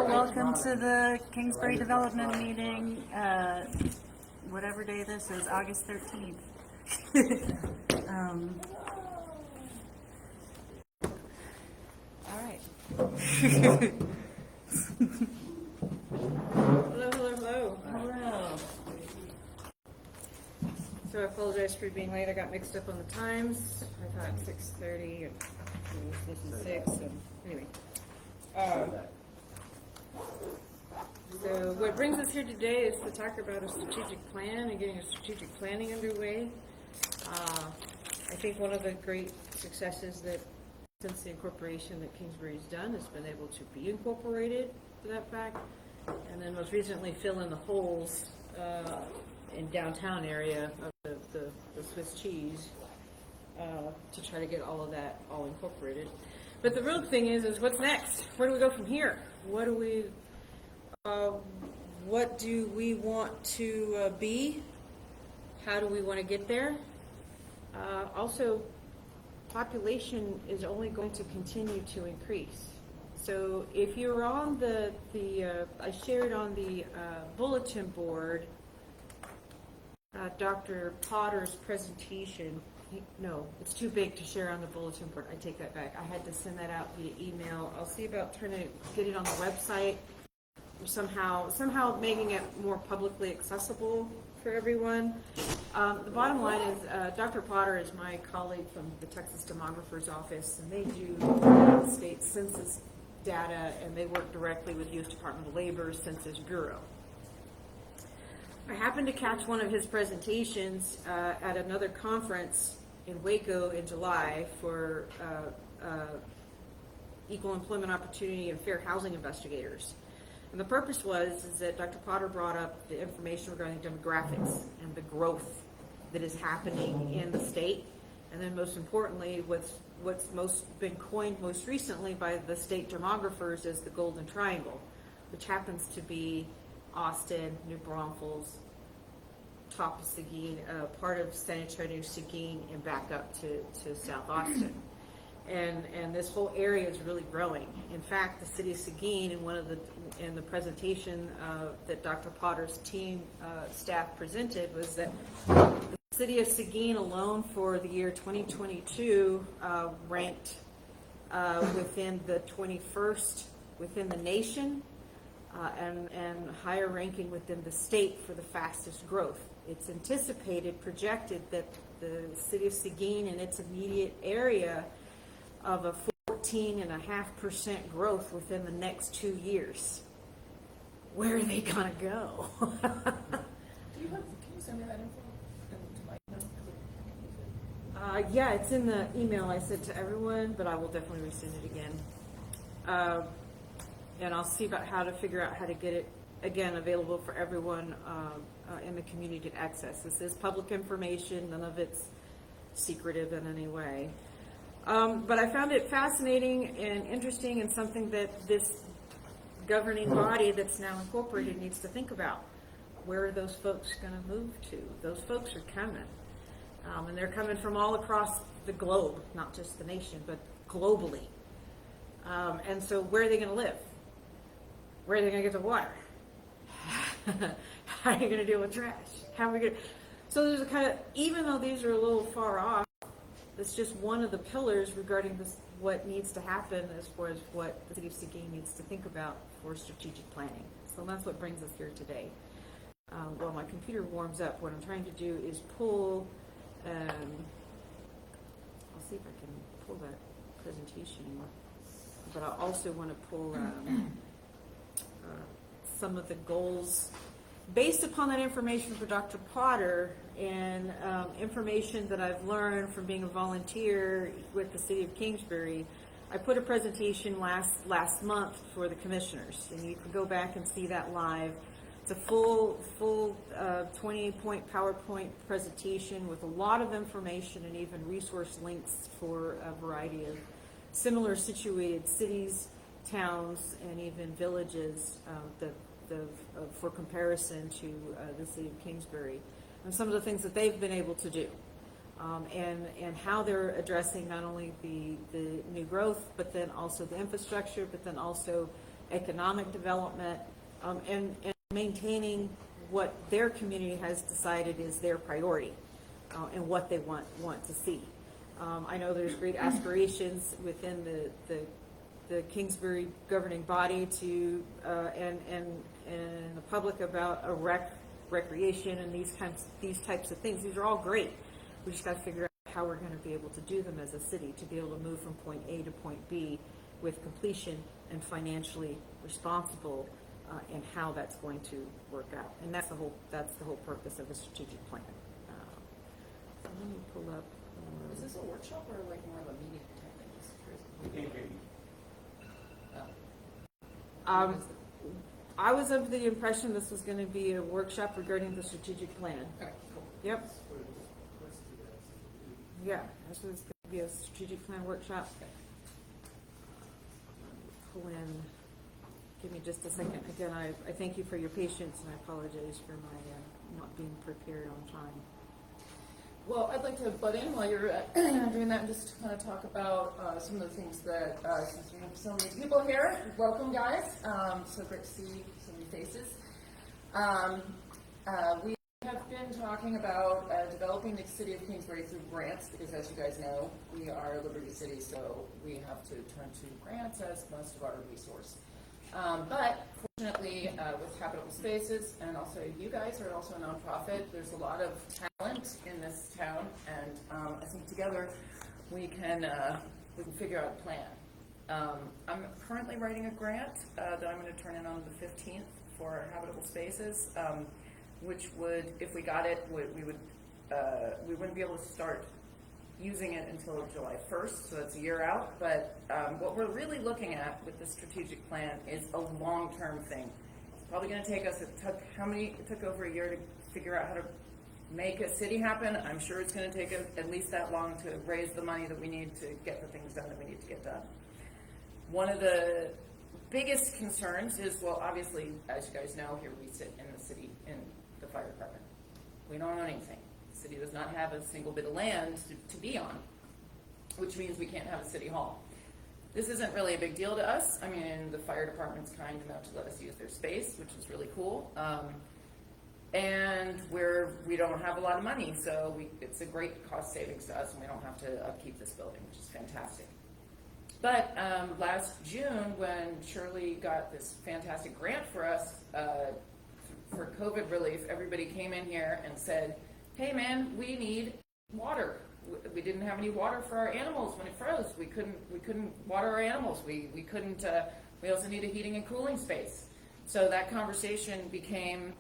all. Welcome to the Kingsbury Development meeting, whatever day this is, August 13th. All right. Hello. Hello. So I apologize for being late. I got mixed up on the times. I thought 6:30 and this is 6. And anyway. So what brings us here today is to talk about a strategic plan and getting a strategic planning underway. I think one of the great successes that since the incorporation that Kingsbury's done has been able to be incorporated to that fact, and then most recently fill in the holes in downtown area of the Swiss cheese to try to get all of that all incorporated. But the real thing is what's next? Where do we go from here? What do we want to be? How do we want to get there? Also, population is only going to continue to increase. So if you're on I shared on the bulletin board Dr. Potter's presentation. No, it's too big to share on the bulletin board. I take that back. I had to send that out via email. I'll see about trying to get it on the website or somehow making it more publicly accessible for everyone. The bottom line is Dr. Potter is my colleague from the Texas Demographer's Office, and they do state census data, and they work directly with U.S. Department of Labor's Census Bureau. I happened to catch one of his presentations at another conference in Waco in July for equal employment opportunity and fair housing investigators. And the purpose is that Dr. Potter brought up the information regarding demographics and the growth that is happening in the state. And then most importantly, what's been coined most recently by the state demographers as the Golden Triangle, which happens to be Austin, New Braunfels, top of Seguin, part of San Antonio, Seguin, and back up to South Austin. And this whole area is really growing. In fact, the city of Seguin, in the presentation that Dr. Potter's team staff presented, was that the city of Seguin alone for the year 2022 ranked within the 21st within the nation. And higher ranking within the state for the fastest growth. It's projected that the city of Seguin and its immediate area of a 14.5% growth within the next 2 years. Where are they gonna go? Can you send me that info? Yeah, it's in the email I sent to everyone, but I will definitely resend it again. And I'll see about how to figure out how to get it, again, available for everyone in the community to access. This is public information. None of it's secretive in any way. But I found it fascinating and interesting and something that this governing body that's now incorporated needs to think about. Where are those folks going to move to? Those folks are coming. And they're coming from all across the globe, not just the nation, but globally. And so where are they going to live? Where are they going to get the water? How are you going to deal with trash? How are we going to... So there's a kind of, even though these are a little far off, it's just one of the pillars regarding what needs to happen as far as what the city of Seguin needs to think about for strategic planning. So that's what brings us here today. While my computer warms up, what I'm trying to do is pull, I'll see if I can pull that presentation, but I also want to pull some of the goals based upon that information for Dr. Potter and information that I've learned from being a volunteer with the city of Kingsbury. I put a presentation last month for the commissioners, and you can go back and see that live. It's a full 20-point PowerPoint presentation with a lot of information and even resource links for a variety of similar situated cities, towns, and even villages for comparison to the city of Kingsbury, and some of the things that they've been able to do, and how they're addressing not only the new growth, but then also the infrastructure, but then also economic development, and maintaining what their community has decided is their priority, and what they want to see. I know there's great aspirations within the Kingsbury governing body to and the public about a recreation and these types of things. These are all great. We just got to figure out how we're going to be able to do them as a city, to be able to move from point A to point B with completion and financially responsible, and how that's going to work out. And that's the whole purpose of a strategic plan. So let me pull up. Is this a workshop or like more of a meeting type thing? Just curious. We can't hear you. I was of the impression this was going to be a workshop regarding the strategic plan. Okay, cool. Yep. Yeah, this was going to be a strategic plan workshop. Pull in. Give me just a second. Again, I thank you for your patience, and I apologize for my not being prepared on time. Well, I'd like to butt in while you're doing that and just kind of talk about some of the things that, since we have so many people here, welcome guys. So great to see so many faces. We have been talking about developing the city of Kingsbury through grants, because as you guys know, we are a Liberty City, so we have to turn to grants as most of our resource. But fortunately, with Habitable Spaces, and also you guys are also a nonprofit, there's a lot of talent in this town, and I think together we can figure out a plan. I'm currently writing a grant that I'm going to turn in on the 15th for Habitable Spaces, which would, if we got it, we wouldn't be able to start using it until July 1st, so that's a year out. But what we're really looking at with the strategic plan is a long-term thing. It's probably going to take us, it took over a year to figure out how to make a city happen. I'm sure it's going to take at least that long to raise the money that we need to get the things done that we need to get done. One of the biggest concerns is, well, obviously, as you guys know, here we sit in the city, in the fire department. We don't own anything. The city does not have a single bit of land to be on, which means we can't have a city hall. This isn't really a big deal to us. I mean, the fire department's kind enough to let us use their space, which is really cool. And we don't have a lot of money, so it's a great cost savings to us, and we don't have to upkeep this building, which is fantastic. But last June, when Shirley got this fantastic grant for us for COVID relief, everybody came in here and said, hey man, we need water. We didn't have any water for our animals when it froze. We couldn't water our animals. We couldn't, we also need a heating and cooling space. So that conversation became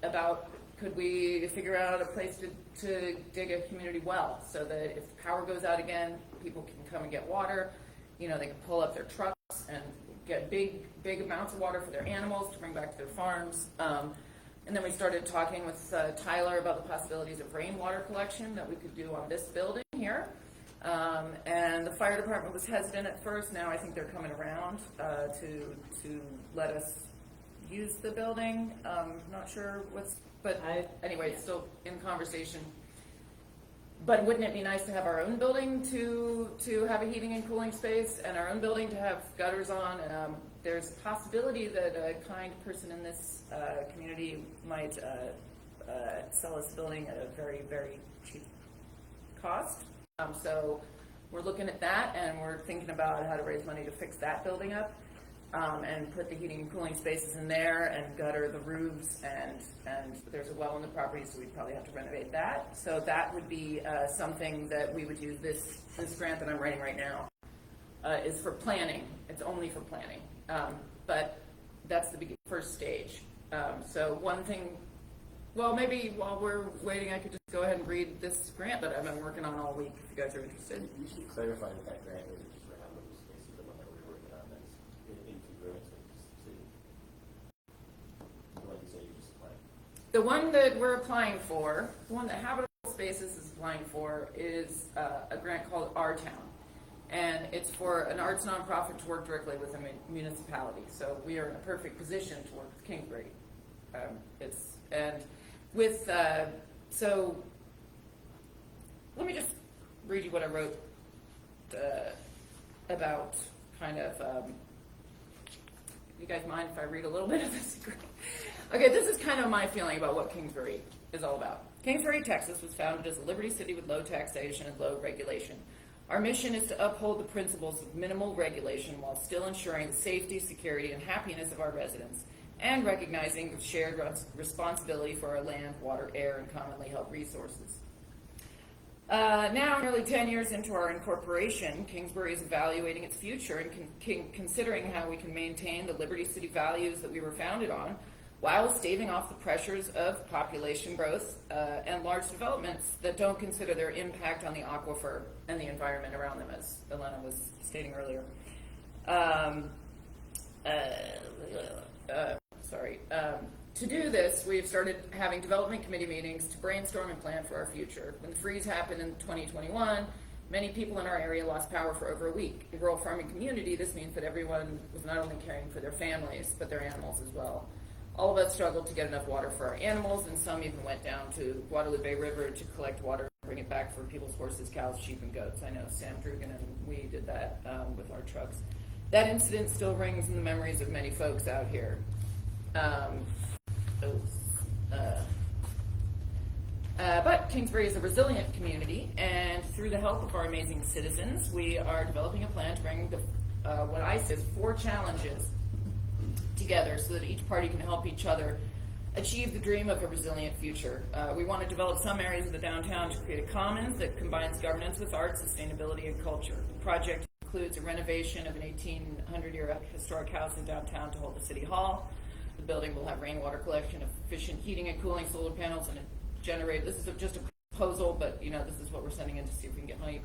about, could we figure out a place to dig a community well, so that if the power goes out again, people can come and get water. You know, they can pull up their trucks and get big amounts of water for their animals to bring back to their farms. And then we started talking with Tyler about the possibilities of rainwater collection that we could do on this building here. And the fire department was hesitant at first. Now I think they're coming around to let us use the building. Not sure anyway, it's still in conversation. But wouldn't it be nice to have our own building to have a heating and cooling space, and our own building to have gutters on? There's a possibility that a kind person in this community might sell us a building at a very, very cheap cost. So we're looking at that, and we're thinking about how to raise money to fix that building up, and put the heating and cooling spaces in there, and gutter the roofs, and there's a well on the property, so we'd probably have to renovate that. So that would be something that we would use. This grant that I'm writing right now is for planning. It's only for planning, but that's the first stage. So one thing, well, maybe while we're waiting, I could just go ahead and read this grant that I've been working on all week, if you guys are interested. You should clarify that grant is just for Habitable Spaces, the one that we're working on that's into grants with the city. The one you say you just applied. The one that we're applying for, the one that Habitable Spaces is applying for, is a grant called Our Town. And it's for an arts nonprofit to work directly with a municipality. So we are in a perfect position to work with Kingsbury. So let me just read you what I wrote about kind of You guys mind if I read a little bit of this? Okay, this is kind of my feeling about what Kingsbury is all about. Kingsbury, Texas was founded as a liberty city with low taxation and low regulation. Our mission is to uphold the principles of minimal regulation while still ensuring the safety, security, and happiness of our residents, and recognizing the shared responsibility for our land, water, air, and commonly held resources. Now, nearly 10 years into our incorporation, Kingsbury is evaluating its future and considering how we can maintain the Liberty City values that we were founded on, while staving off the pressures of population growth and large developments that don't consider their impact on the aquifer and the environment around them, as Elena was stating earlier. To do this, we've started having development committee meetings to brainstorm and plan for our future. When the freeze happened in 2021, many people in our area lost power for over a week. In rural farming community, this means that everyone was not only caring for their families, but their animals as well. All of us struggled to get enough water for our animals, and some even went down to Guadalupe River to collect water and bring it back for people's horses, cows, sheep, and goats. I know Sam Drugan and we did that with our trucks. That incident still rings in the memories of many folks out here. But Kingsbury is a resilient community, and through the help of our amazing citizens, we are developing a plan to bring what I say is 4 challenges together so that each party can help each other achieve the dream of a resilient future. We want to develop some areas of the downtown to create a commons that combines governance with art, sustainability, and culture. The project includes a renovation of an 1800-year historic house in downtown to hold the city hall. The building will have rainwater collection, efficient heating and cooling, solar panels, and a generator. This is just a proposal, but this is what we're sending in to see if we can get money.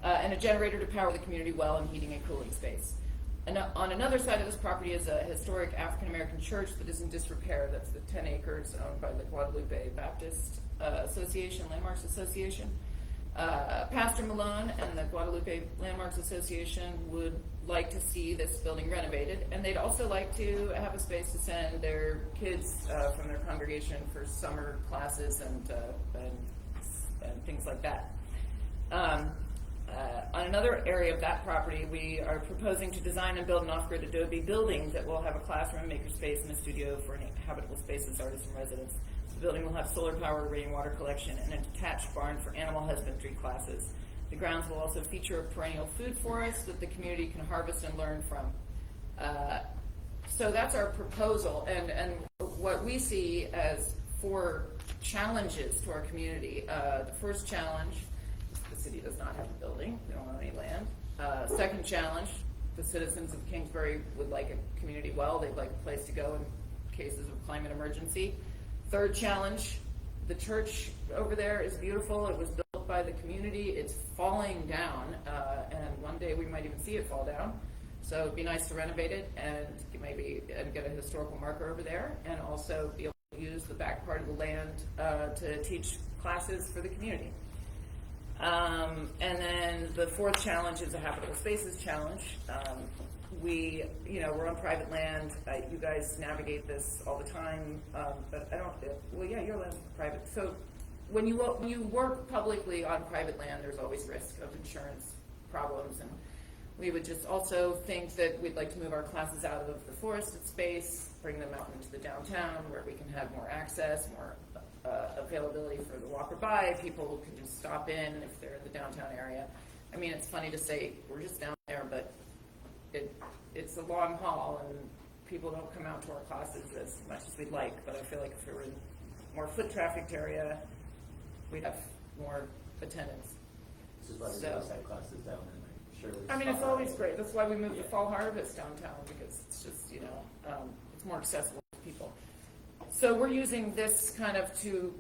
And a generator to power the community well and heating and cooling space. And on another side of this property is a historic African-American church that is in disrepair. That's the 10 acres owned by the Guadalupe Baptist Association, Landmarks Association. Pastor Malone and the Guadalupe Landmarks Association would like to see this building renovated, and they'd also like to have a space to send their kids from their congregation for summer classes and things like that. On another area of that property, we are proposing to design and build an off-grid adobe building that will have a classroom, makerspace, and a studio for habitable spaces, artists, and residents. The building will have solar-powered rainwater collection and a detached barn for animal husbandry classes. The grounds will also feature a perennial food forest that the community can harvest and learn from. So that's our proposal, and what we see as 4 challenges to our community. The first challenge, the city does not have a building, we don't own any land. Second challenge, the citizens of Kingsbury would like a community well, they'd like a place to go in cases of climate emergency. Third challenge, the church over there is beautiful, it was built by the community, it's falling down, and one day we might even see it fall down. So it'd be nice to renovate it and maybe get a historical marker over there, and also be able to use the back part of the land to teach classes for the community. And then the 4th challenge is a habitable spaces challenge. We're on private land. You guys navigate this all the time, but I don't. Well, yeah, your land's private. So when you work publicly on private land, there's always risk of insurance problems, and we would just also think that we'd like to move our classes out of the forested space, bring them out into the downtown where we can have more access, more availability for the walker by. People can just stop in if they're in the downtown area. I mean, it's funny to say we're just down there, but it's a long haul, and people don't come out to our classes as much as we'd like. But I feel like if we were in a more foot trafficked area, we'd have more attendance. This is why we always have classes down in Shirley's. I mean, it's always great. That's why we moved to Fall Harvest downtown, because it's just, it's more accessible to people. So we're using this kind of to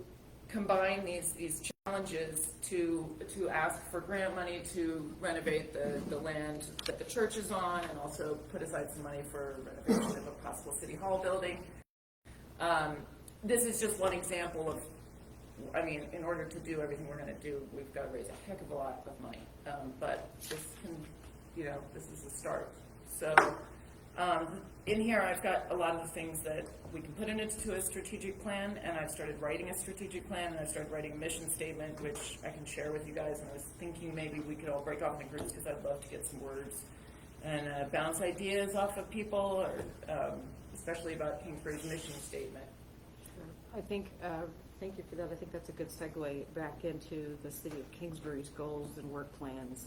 combine these challenges to ask for grant money to renovate the land that the church is on, and also put aside some money for renovation of a possible city hall building. This is just one example of, in order to do everything we're going to do, we've got to raise a heck of a lot of money. But this is a start. So in here, I've got a lot of the things that we can put into a strategic plan, and I've started writing a strategic plan, and I started writing a mission statement, which I can share with you guys. And I was thinking maybe we could all break off into groups, because I'd love to get some words and bounce ideas off of people, or especially about Kingsbury's mission statement. I think, thank you for that. I think that's a good segue back into the city of Kingsbury's goals and work plans.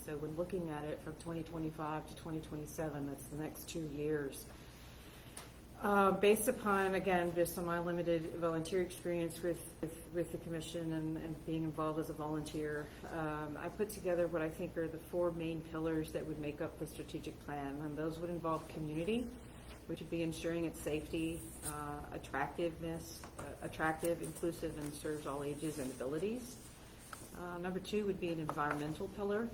So when looking at it from 2025 to 2027, that's the next 2 years. Based upon, again, based on my limited volunteer experience with the commission and being involved as a volunteer, I put together what I think are the 4 main pillars that would make up the strategic plan. And those would involve community, which would be ensuring its safety, attractive, inclusive, and serves all ages and abilities. Number 2 would be an environmental pillar,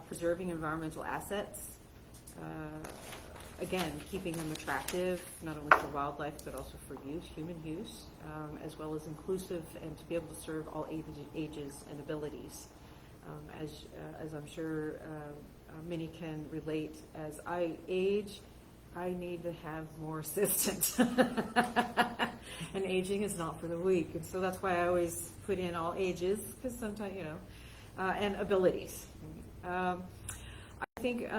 preserving environmental assets. Again, keeping them attractive, not only for wildlife, but also for use, human use, as well as inclusive and to be able to serve all ages and abilities. As I'm sure many can relate, as I age, I need to have more assistance. And aging is not for the weak. And so that's why I always put in all ages, because sometimes, and abilities. I think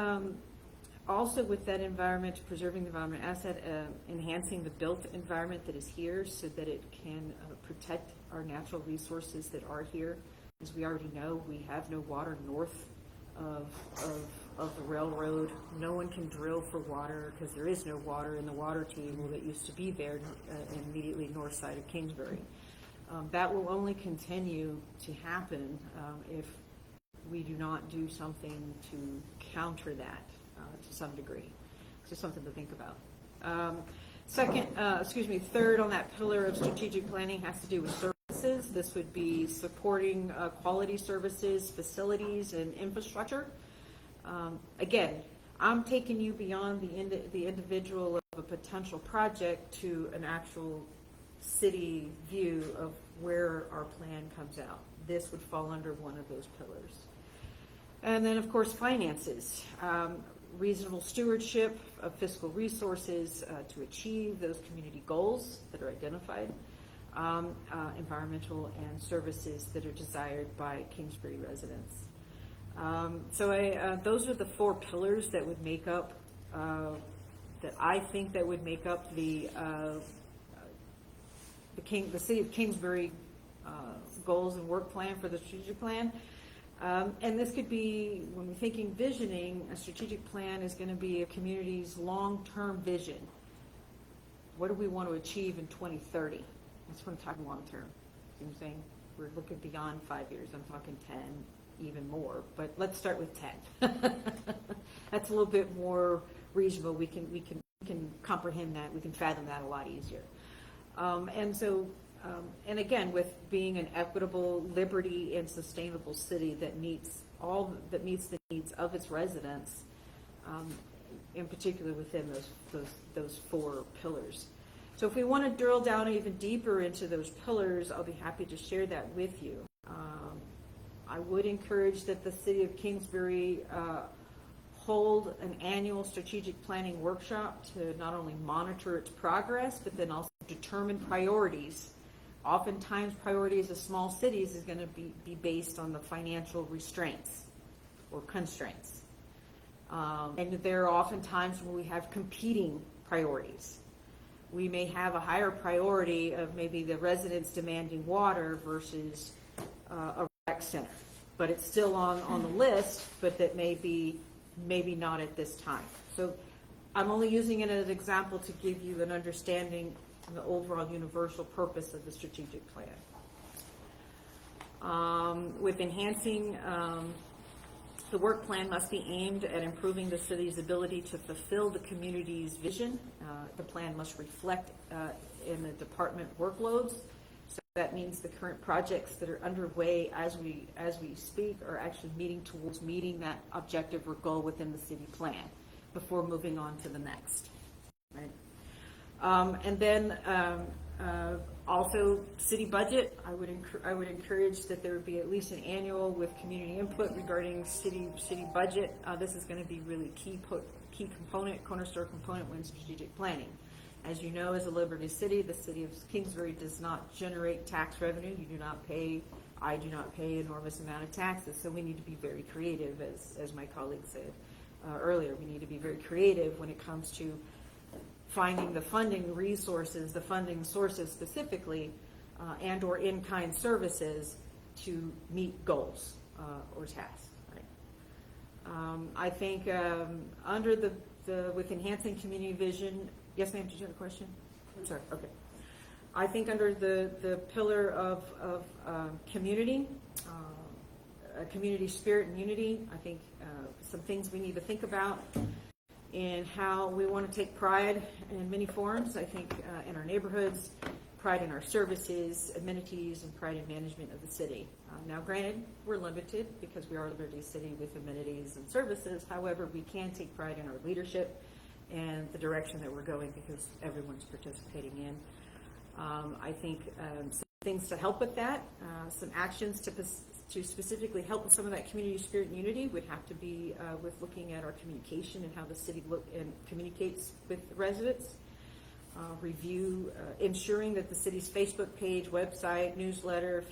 also with that environment, preserving the environment asset, enhancing the built environment that is here so that it can protect our natural resources that are here. As we already know, we have no water north of the railroad. No one can drill for water because there is no water in the water table that used to be there immediately north side of Kingsbury. That will only continue to happen if we do not do something to counter that to some degree. So something to think about. Third on that pillar of strategic planning has to do with services. This would be supporting quality services, facilities, and infrastructure. Again, I'm taking you beyond the individual of a potential project to an actual city view of where our plan comes out. This would fall under one of those pillars. And then, of course, finances. Reasonable stewardship of fiscal resources to achieve those community goals that are identified. Environmental and services that are desired by Kingsbury residents. Those are the 4 pillars that would make up, that I think that would make up the city of Kingsbury goals and work plan for the strategic plan. And this could be, when we're thinking visioning, a strategic plan is going to be a community's long-term vision. What do we want to achieve in 2030? That's what I'm talking long-term. You know what I'm saying? We're looking beyond 5 years. I'm talking 10, even more. But let's start with 10. That's a little bit more reasonable. We can comprehend that. We can fathom that a lot easier. And again, with being an equitable, liberty, and sustainable city that meets the needs of its residents, in particular within those 4 pillars. So if we want to drill down even deeper into those pillars, I'll be happy to share that with you. I would encourage that the city of Kingsbury hold an annual strategic planning workshop to not only monitor its progress, but then also determine priorities. Oftentimes, priorities of small cities is going to be based on the financial restraints or constraints. And there are often times when we have competing priorities. We may have a higher priority of maybe the residents demanding water versus a rec center, but it's still on the list, but that maybe not at this time. So I'm only using it as an example to give you an understanding of the overall universal purpose of the strategic plan. With enhancing, the work plan must be aimed at improving the city's ability to fulfill the community's vision. The plan must reflect in the department workloads. So that means the current projects that are underway as we speak are actually meeting that objective or goal within the city plan before moving on to the next. Right? And then also city budget. I would encourage that there would be at least an annual with community input regarding city budget. This is going to be really key component, cornerstone component when strategic planning. As you know, as a Liberty City, the city of Kingsbury does not generate tax revenue. You do not pay. I do not pay enormous amount of taxes, so we need to be very creative, as my colleague said, earlier. We need to be very creative when it comes to finding the funding resources, the funding sources specifically, and or in-kind services to meet goals or tasks. Right? I think under with enhancing community vision. Yes, ma'am. Did you have a question? I'm sorry. Okay. I think under the pillar of community, community spirit and unity, I think some things we need to think about in how we want to take pride in many forms. I think in our neighborhoods, pride in our services, amenities, and pride in management of the city. Now, granted, we're limited because we are a Liberty City with amenities and services. However, we can take pride in our leadership and the direction that we're going because everyone's participating in. I think some things to help with that, some actions to specifically help with some of that community spirit and unity would have to be with looking at our communication and how the city communicates with residents. Review, ensuring that the city's Facebook page, website, newsletter,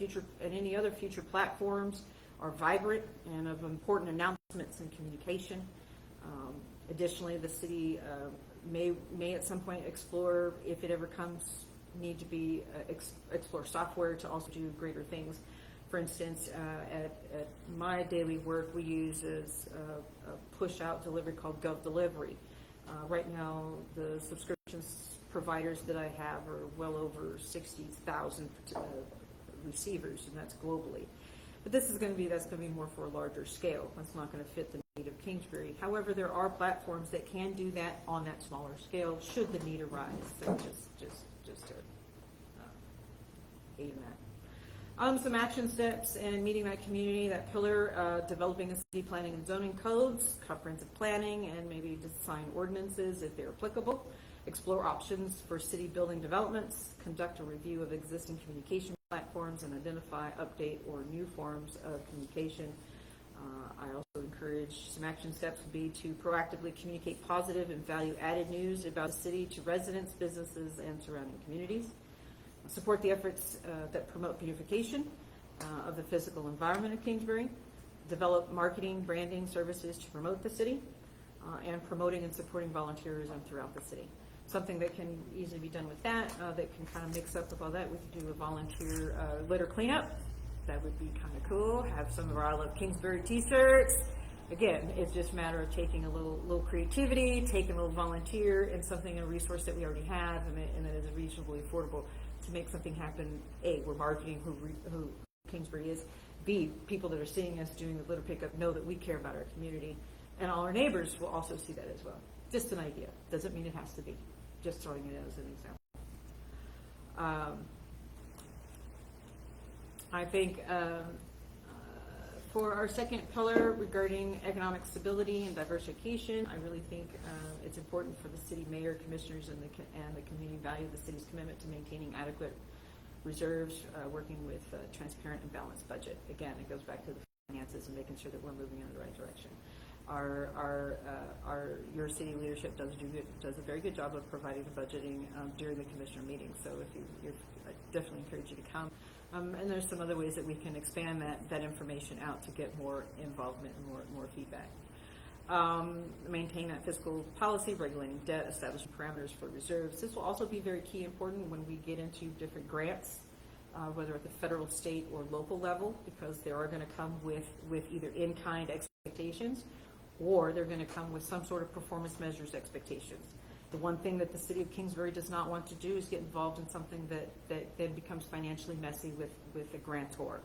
and any other future platforms are vibrant and of important announcements and communication. Additionally, the city may at some point explore, if it ever comes, need to be explore software to also do greater things. For instance, at my daily work, we use a push-out delivery called Gov Delivery. Right now, the subscriptions providers that I have are well over 60,000 receivers, and that's globally. But that's going to be more for a larger scale. That's not going to fit the need of Kingsbury. However, there are platforms that can do that on that smaller scale, should the need arise. So just to aid in that. Some action steps and meeting that community, that pillar, developing a city planning and zoning codes, comprehensive planning, and maybe design ordinances if they're applicable. Explore options for city building developments, conduct a review of existing communication platforms, and identify, update, or new forms of communication. I also encourage some action steps would be to proactively communicate positive and value-added news about the city to residents, businesses, and surrounding communities. Support the efforts that promote beautification of the physical environment of Kingsbury. Develop marketing, branding services to promote the city, and promoting and supporting volunteerism throughout the city. Something that can easily be done with that can kind of mix up with all that. We could do a volunteer litter cleanup. That would be kind of cool. Have some of our I Love Kingsbury t-shirts. Again, it's just a matter of taking a little creativity, taking a little volunteer, and a resource that we already have, and that is reasonably affordable to make something happen. A, we're marketing who Kingsbury is. B, people that are seeing us doing the litter pickup know that we care about our community, and all our neighbors will also see that as well. Just an idea. Doesn't mean it has to be. Just throwing it as an example. I think for our second pillar regarding economic stability and diversification, I really think it's important for the city mayor, commissioners, and the community value the city's commitment to maintaining adequate reserves, working with a transparent and balanced budget. Again, it goes back to the finances and making sure that we're moving in the right direction. Your city leadership does a very good job of providing the budgeting during the commissioner meeting. So I definitely encourage you to come. And there's some other ways that we can expand that information out to get more involvement and more feedback. Maintain that fiscal policy, regulating debt, establishing parameters for reserves. This will also be very key important when we get into different grants, whether at the federal, state, or local level, because they are going to come with either in-kind expectations, or they're going to come with some sort of performance measures expectations. The one thing that the city of Kingsbury does not want to do is get involved in something that then becomes financially messy with a grantor.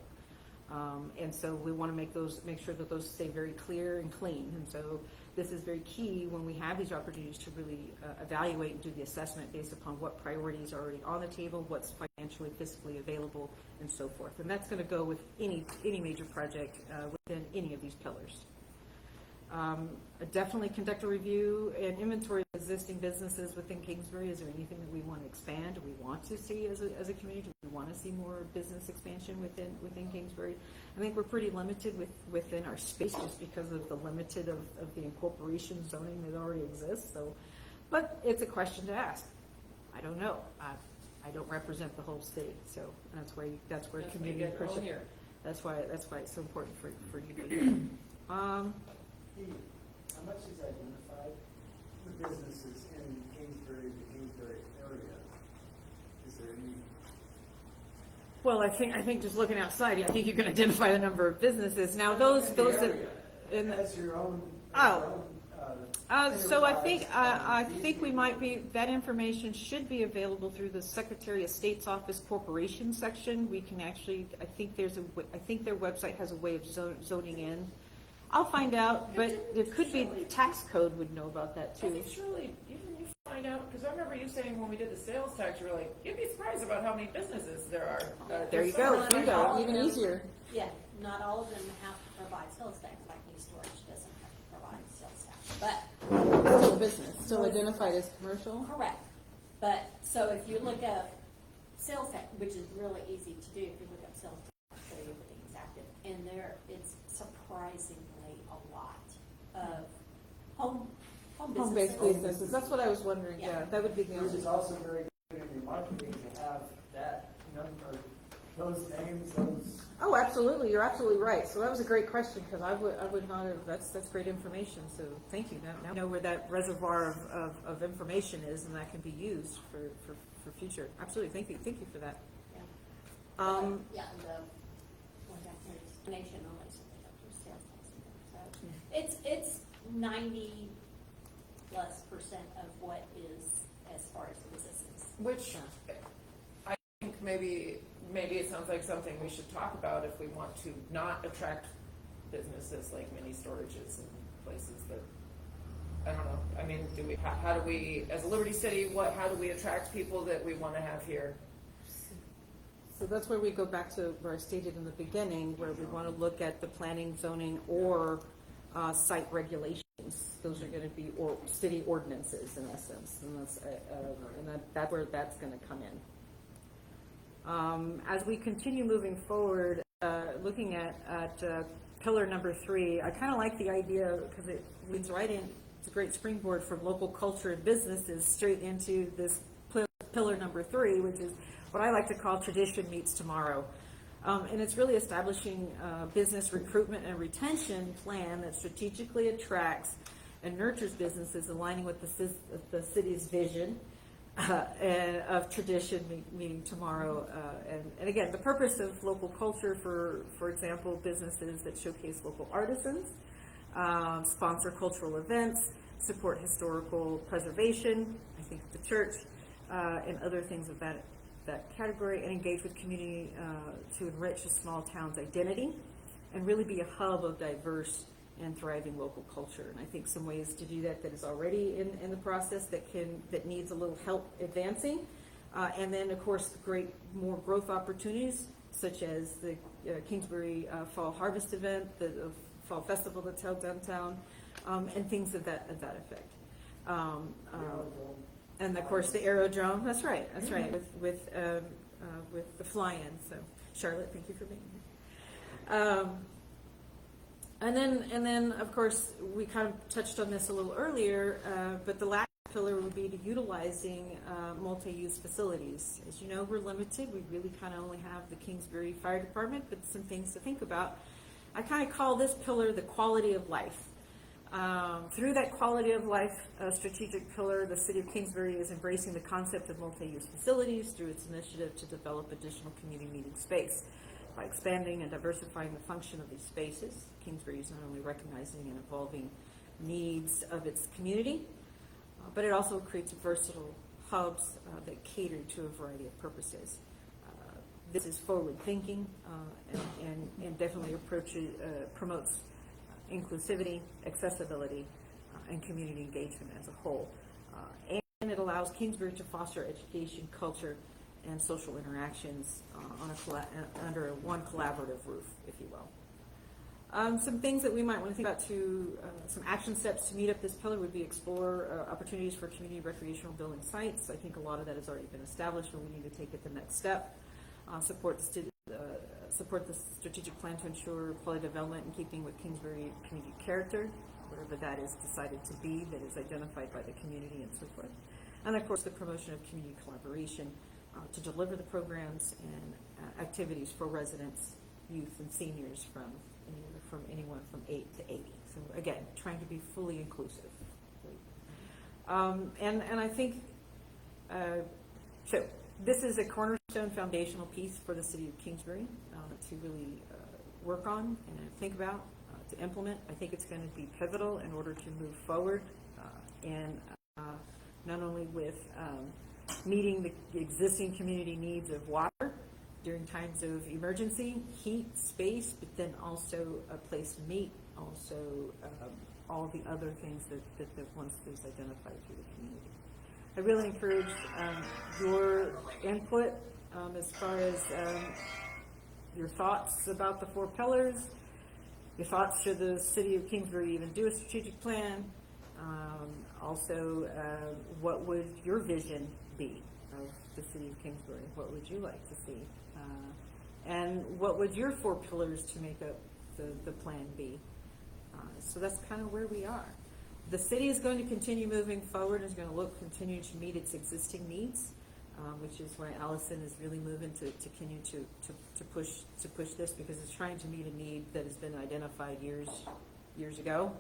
And so we want to make sure that those stay very clear and clean. And so this is very key when we have these opportunities to really evaluate and do the assessment based upon what priorities are already on the table, what's financially, fiscally available, and so forth. And that's going to go with any major project within any of these pillars. Definitely conduct a review and inventory of existing businesses within Kingsbury. Is there anything that we want to expand? Do we want to see as a community? Do we want to see more business expansion within Kingsbury? I think we're pretty limited within our space just because of the limited of the incorporation zoning that already exists. So, but it's a question to ask. I don't know. I don't represent the whole city, so that's where community person. That's why it's so important for you to be here. much as identified the businesses in Kingsbury, the Kingsbury area, is there any? Well, I think just looking outside, I think you can identify the number of businesses. Now, those that, in the, As your own. Oh. So I think we might be, that information should be available through the Secretary of State's Office Corporation section. We can actually, I think their website has a way of zoning in. I'll find out, but it could be the tax code would know about that I too. think surely, even you find out, because I remember you saying when we did the sales tax, you were like, you'd be surprised about how many businesses there are. There you go, bingo, even easier. Yeah, not all of them have to provide sales tax, like new storage doesn't have to provide sales tax, but, Still a business, still identified as commercial. correct. But, so if you look up sales tax, which is really easy to do, if you look up sales tax, I'll show you everything's active, and there, it's surprisingly a lot of home Home-based businesses. businesses, that's what I was wondering, yeah, that would be the Which answer. is also very good in your marketing to have that number, those names, those. Oh, absolutely, you're absolutely right. So that was a great question, because I would not have, that's great information, so thank you. Now I know where that reservoir of information is, and that can be used for future. Absolutely, thank you for that. Yeah. Um, Yeah, and the, one back there is nation only, so they don't do sales tax and things. So it's 90+% of what is as far as the businesses. Which I think maybe it sounds like something we should talk about if we want to not attract businesses like mini storages and places that, I don't know, I mean, how do we, as a Liberty City, how do we attract people that we want to have here? So that's where we go back to where I stated in the beginning, where we want to look at the planning, zoning, or site regulations. Those are going to be city ordinances in essence, and that's where that's going to come in. As we continue moving forward, looking at pillar number 3, I kind of like the idea because it leads right in. It's a great springboard from local culture and businesses straight into this pillar number 3, which is what I like to call tradition meets tomorrow. And it's really establishing a business recruitment and retention plan that strategically attracts and nurtures businesses aligning with the city's vision and of tradition meeting tomorrow. And again, the purpose of local culture, for example, businesses that showcase local artisans, sponsor cultural events, support historical preservation, I think the church, and other things of that category, and engage with community to enrich a small town's identity and really be a hub of diverse and thriving local culture. And I think some ways to do that is already in the process that needs a little help advancing. And then of course more growth opportunities such as the Kingsbury Fall Harvest event, the Fall Festival that's held downtown, and things of that effect. And of course the aerodrome. That's right. With the fly-in. So Charlotte, thank you for being here. And then of course we kind of touched on this a little earlier, but the last pillar would be to utilizing multi-use facilities. As you know, we're limited. We really kind of only have the Kingsbury Fire Department, but some things to think about. I kind of call this pillar the quality of life. Through that quality of life strategic pillar, the City of Kingsbury is embracing the concept of multi-use facilities through its initiative to develop additional community meeting space. By expanding and diversifying the function of these spaces, Kingsbury is not only recognizing and evolving needs of its community, but it also creates versatile hubs that cater to a variety of purposes. This is forward thinking and definitely promotes inclusivity, accessibility, and community engagement as a whole. And it allows Kingsbury to foster education, culture, and social interactions under one collaborative roof, if you will. Some things that we might want to think about some action steps to meet up this pillar would be explore opportunities for community recreational building sites. I think a lot of that has already been established, but we need to take it the next step. Support the strategic plan to ensure quality development in keeping with Kingsbury community character, whatever that is decided to be, that is identified by the community and so forth. And of course, the promotion of community collaboration to deliver the programs and activities for residents, youth, and seniors from from anyone from 8 to 80. So again, trying to be fully inclusive. And I think, so this is a cornerstone foundational piece for the city of Kingsbury to really work on and think about, to implement. I think it's going to be pivotal in order to move forward and not only with meeting the existing community needs of water during times of emergency, heat, space, but then also a place to meet, also all the other things that once there's identified through the community. I really encourage your input as far as your thoughts about the 4 pillars, your thoughts, should the city of Kingsbury even do a strategic plan? Also, what would your vision be of the city of Kingsbury? What would you like to see? And what would your 4 pillars to make up the plan be? So that's kind of where we are. The city is going to continue moving forward, is going to continue to meet its existing needs, which is why Allison is really moving to continue to push this, because it's trying to meet a need that has been identified years ago.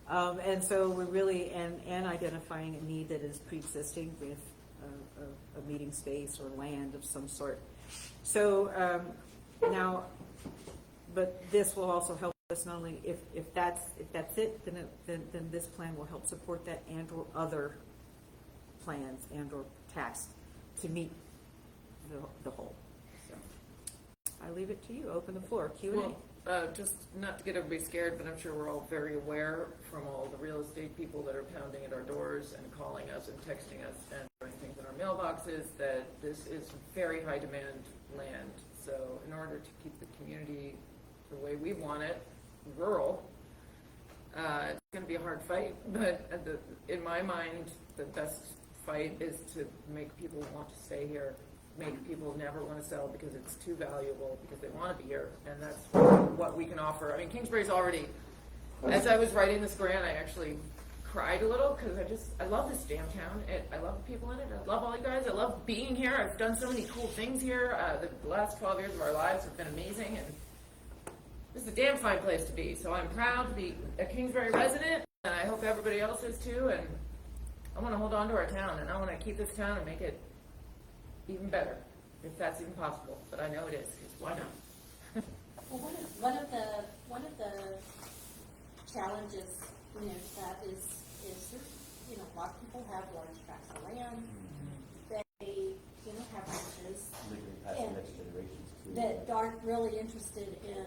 And so we're really, and identifying a need that is pre-existing with a meeting space or land of some sort. So now, but this will also help us not only if that's it, then this plan will help support that and or other plans and or tasks to meet the whole. So I leave it to you. Open the floor. Q&A. Well, just not to get everybody scared, but I'm sure we're all very aware from all the real estate people that are pounding at our doors and calling us and texting us and putting things in our mailboxes that this is very high demand land. So in order to keep the community the way we want it, rural, it's going to be a hard fight, but in my mind, the best fight is to make people want to stay here, make people never want to sell because it's too valuable, because they want to be here, and that's what we can offer. I mean, Kingsbury's already, as I was writing this grant, I actually cried a little because I love this damn town. I love the people in it. I love all you guys. I love being here. I've done so many cool things here. The last 12 years of our lives have been amazing, and this is a damn fine place to be. So I'm proud to be a Kingsbury resident, and I hope everybody else is too. And I want to hold on to our town, and I want to keep this town and make it even better, if that's even possible. But I know it is, because why not? Well, one of the challenges, that is, a lot of people have large tracts of land. They, have ranches Pass the next generations too. that aren't really interested in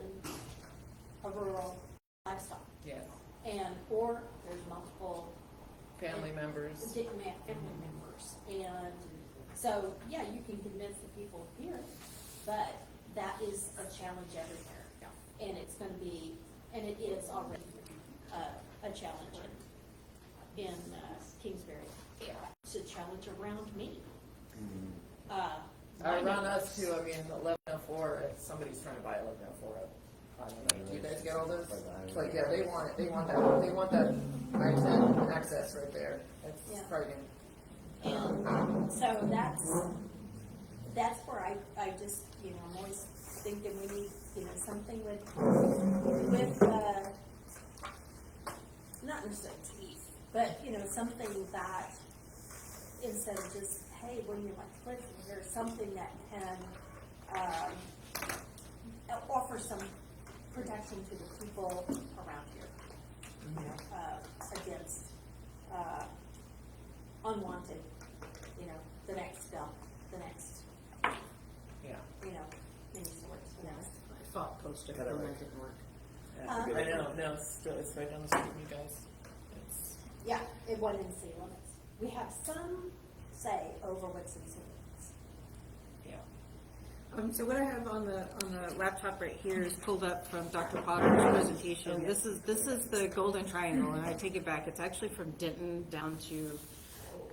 a rural lifestyle. Yes. And, or there's multiple Family members. family members. And so, yeah, you can convince the people here, but that is a challenge everywhere. Yeah. And it's going to be, and it is already a challenge in Kingsbury. It's a challenge around me. Around us too. I mean, 1104. If somebody's trying to buy 1104, I don't know. Do you guys get all those? It's like, yeah, they want it. They want that. They want that I-10 access right there. It's frightening. And so that's where I just, I'm always thinking we need, something with not necessarily teeth, but, something that instead of just, hey, when you're like clicking, there's something that can offer some protection to the people around here, against unwanted, the next dump, the next, Yeah. many sorts, I thought poster that didn't work. Huh? I know. No, it's right down the street from you guys. It's Yeah, it wasn't in city limits. We have some say over what's in city limits. So what I have on the laptop right here is pulled up from Dr. Potter's presentation. This is the Golden Triangle, and I take it back. It's actually from Denton down to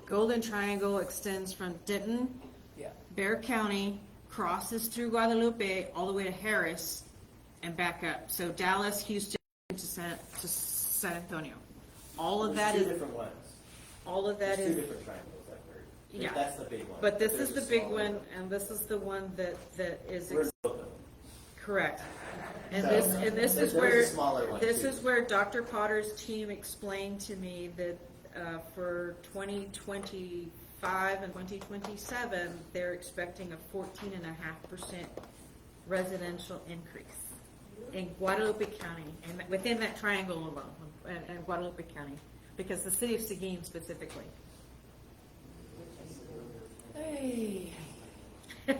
Golden Triangle extends from Denton, yeah. Bexar County, crosses through Guadalupe all the way to Harris, and back up. So Dallas, Houston to San Antonio. All of that There's is two different ones. all of that There's is two different triangles, I've heard. Yeah. That's the big one. but this There's is a the big smaller one, and this is the one that is Where's both of them? correct. And this is There's a where, smaller one, this too. is where Dr. Potter's team explained to me that, for 2025 and 2027, they're expecting a 14.5% residential increase in Guadalupe County, and within that triangle alone, and Guadalupe County, because the city of Seguin specifically. Hey. I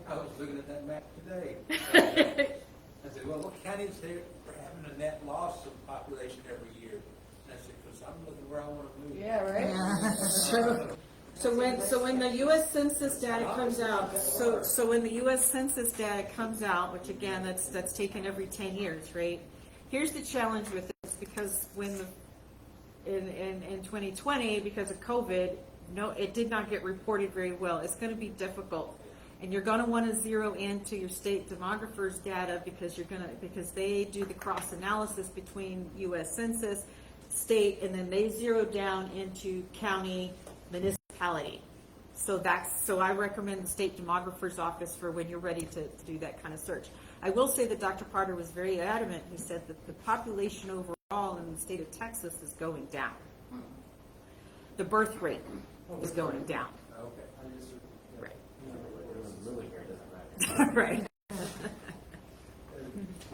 was looking at that map today. I said, well, what counties are having a net loss of population every year? And I said, because I'm looking where I want to move. Yeah, right? So when the U.S. Census data comes out, so when the U.S. Census data comes out, which again, that's taken every 10 years, right? Here's the challenge with this, because when in 2020, because of COVID, no, it did not get reported very well. It's going to be difficult, and you're going to want to zero into your state demographers data, because because they do the cross analysis between U.S. Census, state, and then they zero down into county, municipality. So I recommend the state demographer's office for when you're ready to do that kind of search. I will say that Dr. Potter was very adamant. He said that the population overall in the state of Texas is going down. The birth rate is going down. Okay. Right. Moving here doesn't matter. Right.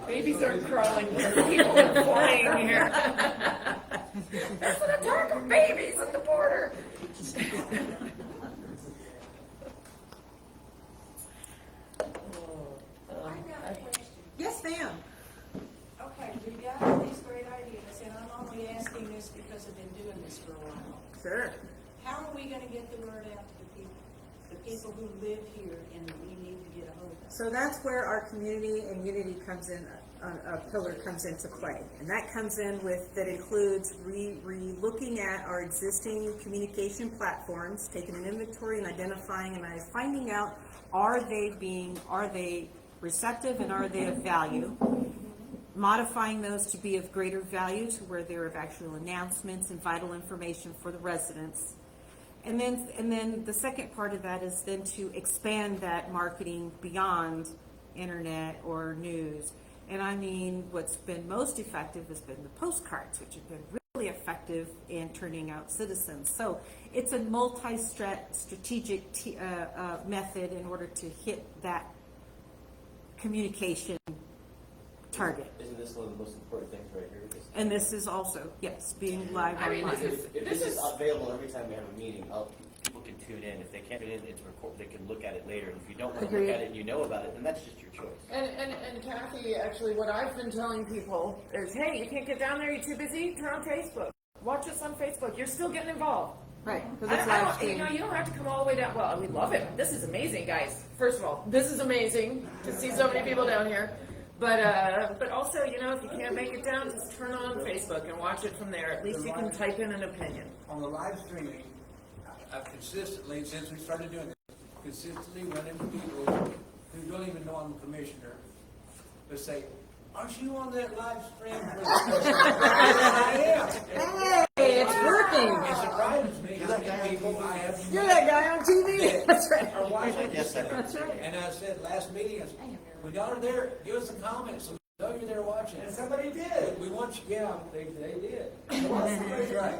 Babies are crawling here, people are flying here. There's an attack of babies at the border. I've got a question. Yes, ma'am. Okay, we've got all these great ideas, and I'm only asking this because I've been doing this for a while. Sure. How are we gonna get the word out to the people who live here and that we need to get a hold of? So that's where our community and unity comes in, a pillar comes into play. And that comes in with, that includes looking at our existing communication platforms, taking an inventory and identifying and finding out, are they receptive and are they of value? Modifying those to be of greater value, to where they're of actual announcements and vital information for the residents. And then the second part of that is then to expand that marketing beyond internet or news. And I mean, what's been most effective has been the postcards, which have been really effective in turning out citizens. So it's a multi-strategic method in order to hit that communication target. Isn't this one of the most important things right here? Because And this is also, yes, being live I mean, online. if this is available every time we have a meeting, people can tune in. If they can't tune in, it's they can look at it later. And if you don't want to Agreed. look at it and you know about it, then that's just your choice. And Kathy, actually, what I've been telling people is, hey, you can't get down there, you're too busy, turn on Facebook. Watch us on Facebook, you're still getting involved. Right. You don't have to come all the way down. Well, we love it. This is amazing, guys. First of all, this is amazing to see so many people down here. But also, if you can't make it down, just turn on Facebook and watch it from there. At least you can type in an opinion. On the live streaming, I've consistently, since we started doing this, consistently run into people who don't even know I'm the commissioner, but say, aren't you on that live stream? I am. Hey, it's working. It surprises me how many people I have. You're that guy on TV. That's right. Are watching. Yes, sir. That's right. And I said last meeting, when y'all are there, give us a comment so we know you're there watching. And somebody did. We want you, yeah, they did. That's right.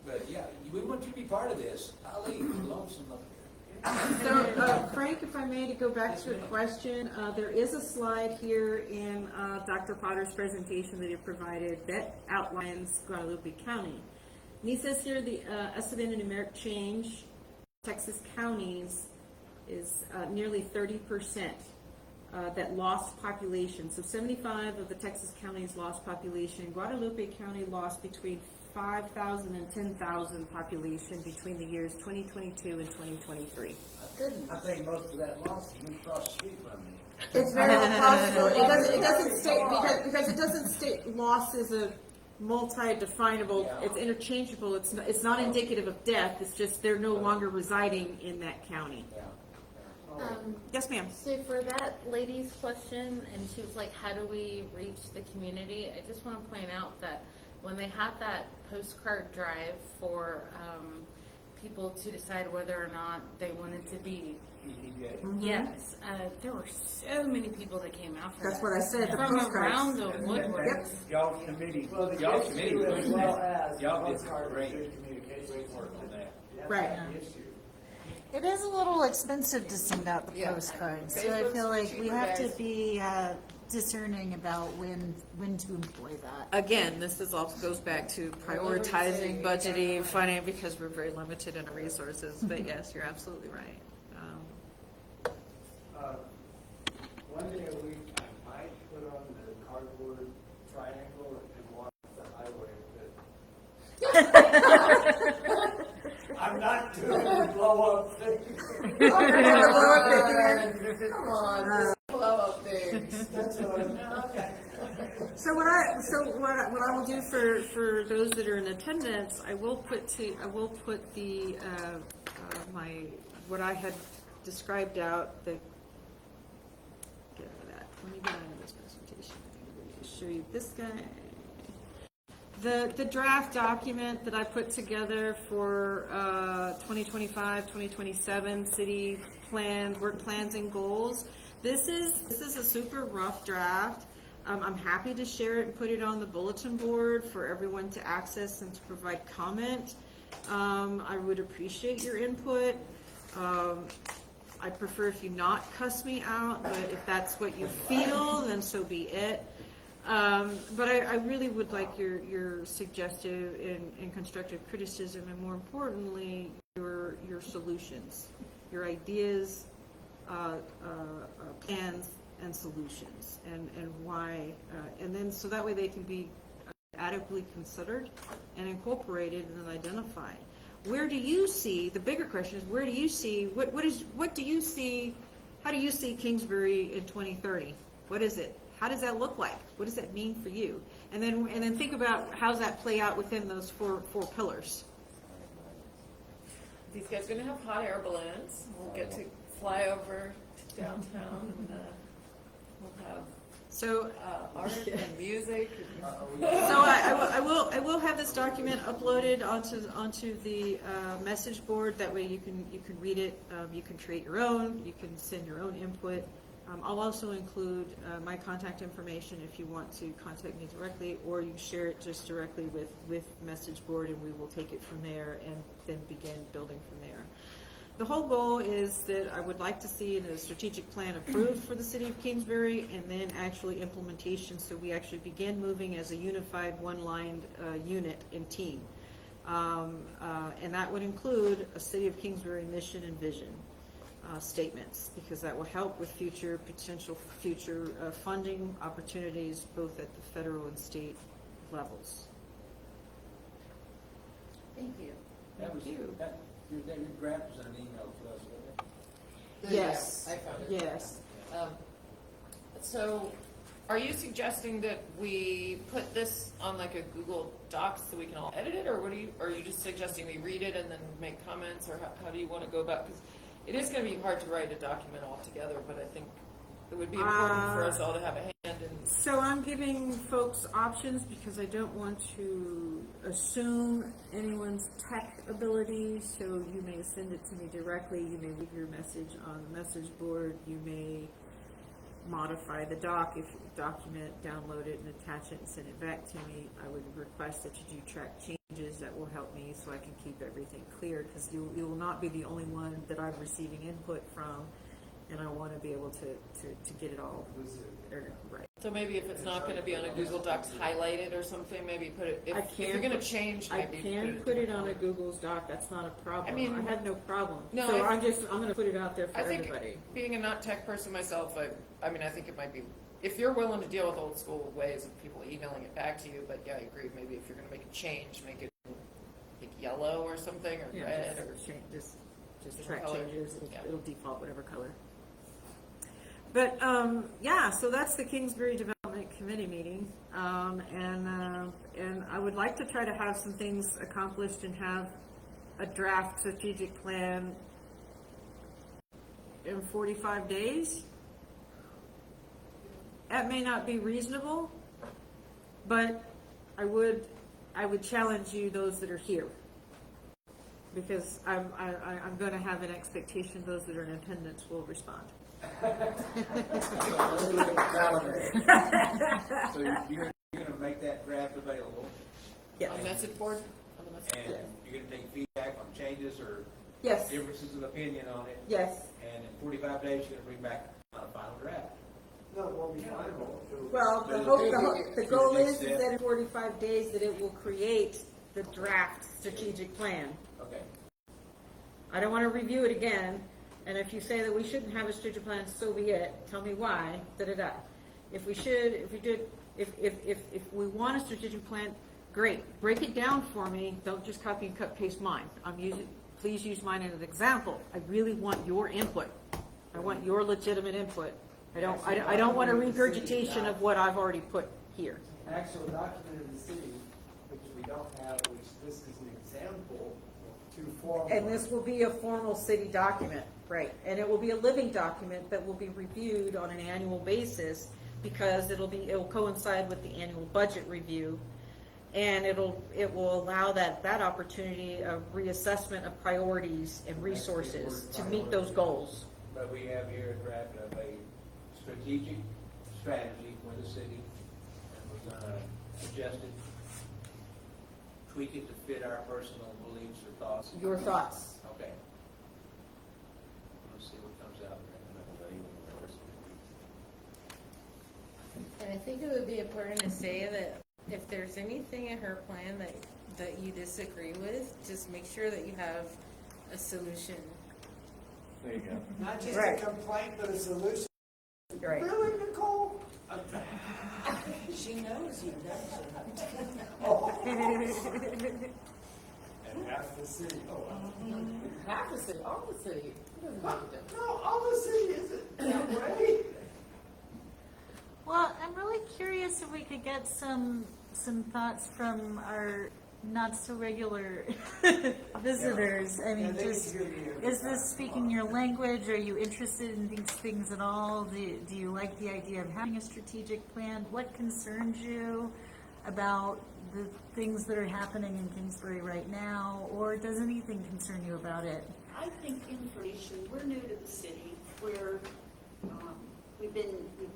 But yeah, we want you to be part of this. I'll leave you lonesome up here. So, Frank, if I may, to go back to your question, there is a slide here in Dr. Potter's presentation that he provided that outlines Guadalupe County. And he says here the estimated numeric change Texas counties is nearly 30%. That lost population. So 75 of the Texas counties lost population. Guadalupe County lost between 5,000 and 10,000 population between the years 2022 and 2023. I think most of that loss is across the street from me. It's very possible. It doesn't state, because it doesn't state loss is a multi-definable, it's interchangeable, it's not indicative of death, it's just they're no longer residing in that county. Yes, ma'am. So for that lady's question, and she was like, how do we reach the community? I just want to point out that when they had that postcard drive for people to decide whether or not they wanted to be. Mm-hmm. Yes, there were so many people that came out for That's that. what I said, the From postcards. around the woodwork. Yep. Y'all's committee, Well, the y'all's committee, issue as well as y'all did postcards great. and communication work on that. That's Right. the issue. It is a little expensive to send out the Yeah. postcards, so I Facebook's feel like we cheaper, have to guys. be discerning about when to employ that. Again, this is also goes back to prioritizing, budgeting, funding, because we're very limited in our resources, but yes, you're absolutely right. One day a week, I might put on the cardboard triangle and walk the highway, but I'm not doing the blow up thing. Come on, just blow up things. That's what I'm. Okay. So what I will do for those that are in attendance, I will put the my what I had described out the. Get rid of that. Let me get out of this presentation. I'm going to show you this guy. The draft document that I put together for 2025, 2027 city plans, work plans and goals. This is a super rough draft. I'm happy to share it and put it on the bulletin board for everyone to access and to provide comment. I would appreciate your input. I prefer if you not cuss me out, but if that's what you feel, then so be it. But I really would like your suggestive and constructive criticism, and more importantly, your solutions, your ideas, plans, and solutions, and why, and then so that way they can be adequately considered and incorporated and identified. Where do you see, the bigger question is, where do you see, what do you see, how do you see Kingsbury in 2030? What is it? How does that look like? What does that mean for you? And then think about how does that play out within those four pillars. These guys are gonna have hot air balloons. We'll get to fly over to downtown and we'll have So art and music. So I will have this document uploaded onto the message board. That way you can read it. You can create your own. You can send your own input. I'll also include my contact information if you want to contact me directly, or you share it just directly with message board, and we will take it from there and then begin building from there. The whole goal is that I would like to see a strategic plan approved for the city of Kingsbury, and then actually implementation, so we actually begin moving as a unified one-lined unit and team. And that would include a city of Kingsbury mission and vision statements, because that will help with potential future funding opportunities, both at the federal and state levels. Thank you. That your grant was an email to us, wasn't it? Yes. I found it. Yes. So, are you suggesting that we put this on like a Google Docs so we can all edit it, or are you just suggesting we read it and then make comments, or how do you want to go about? Because it is going to be hard to write a document all together, but I think it would be important for us all to have a hand in. So I'm giving folks options because I don't want to assume anyone's tech ability. So you may send it to me directly. You may leave your message on the message board. You may modify the document, download it, and attach it and send it back to me. I would request that you do track changes. That will help me so I can keep everything clear, because you will not be the only one that I'm receiving input from, and I want to be able to get it all right. So maybe if it's not going to be on a Google Docs, highlight it or something. Maybe put it. If you're going to change, I maybe can put it on a Google's Doc. That's not a problem. I mean, I had no problem. no, So I- I'm going to put it out there for I think, everybody. being a not tech person myself, I mean, I think it might be, if you're willing to deal with old school ways of people emailing it back to you, but yeah, I agree, maybe if you're gonna make a change, make it like yellow or something, or Yeah, red, or. just different track color. changes. Yeah. It'll default whatever color. But yeah, so that's the Kingsbury Development Committee meeting, and I would like to try to have some things accomplished and have a draft strategic plan in 45 days. That may not be reasonable, but I would challenge you, those that are here. because I'm gonna have an expectation those that are in attendance will respond. So you're gonna make that draft available, Yes. On message board? On the message and board. you're gonna take feedback on changes or Yes, differences of opinion on it, yes. and in 45 days, you're gonna bring back a final draft. No, it won't be final. Well, the goal is that in 45 days that it will create the draft strategic plan. Okay. I don't want to review it again, and if you say that we shouldn't have a strategic plan, so be it. Tell me why, da-da-da. If we should, if we want a strategic plan, great. Break it down for me. Don't just copy and cut paste mine. Please use mine as an example. I really want your input. I want your legitimate input. I don't want a regurgitation of what I've already put here. Actual document in the city, which we don't have, which this is an example to formal. And this will be a formal city document, right? And it will be a living document that will be reviewed on an annual basis because it will coincide with the annual budget review. And it will allow that opportunity of reassessment of priorities and resources to meet those goals. But we have here a draft of a strategic strategy for the city, and we're gonna adjust it, tweak it to fit our personal beliefs or thoughts. Your thoughts? Okay. Let's see what comes out there. And I think it would be important to say that if there's anything in her plan that you disagree with, just make sure that you have a solution. There you go. Not just Right. a complaint, but a solution. Right. Really, Nicole? She knows you, doesn't she? Oh. And half the city. Oh, Half the city, all the city. It doesn't make a difference. no, all the city isn't that way. Well, I'm really curious if we could get some thoughts from our not so regular visitors. I mean, Yeah, they just, can hear me every is this time. speaking your language? Are you interested in these things at all? Do you like the idea of having a strategic plan? What concerns you about the things that are happening in Kingsbury right now? Or does anything concern you about it? I think information, we're new to the city, we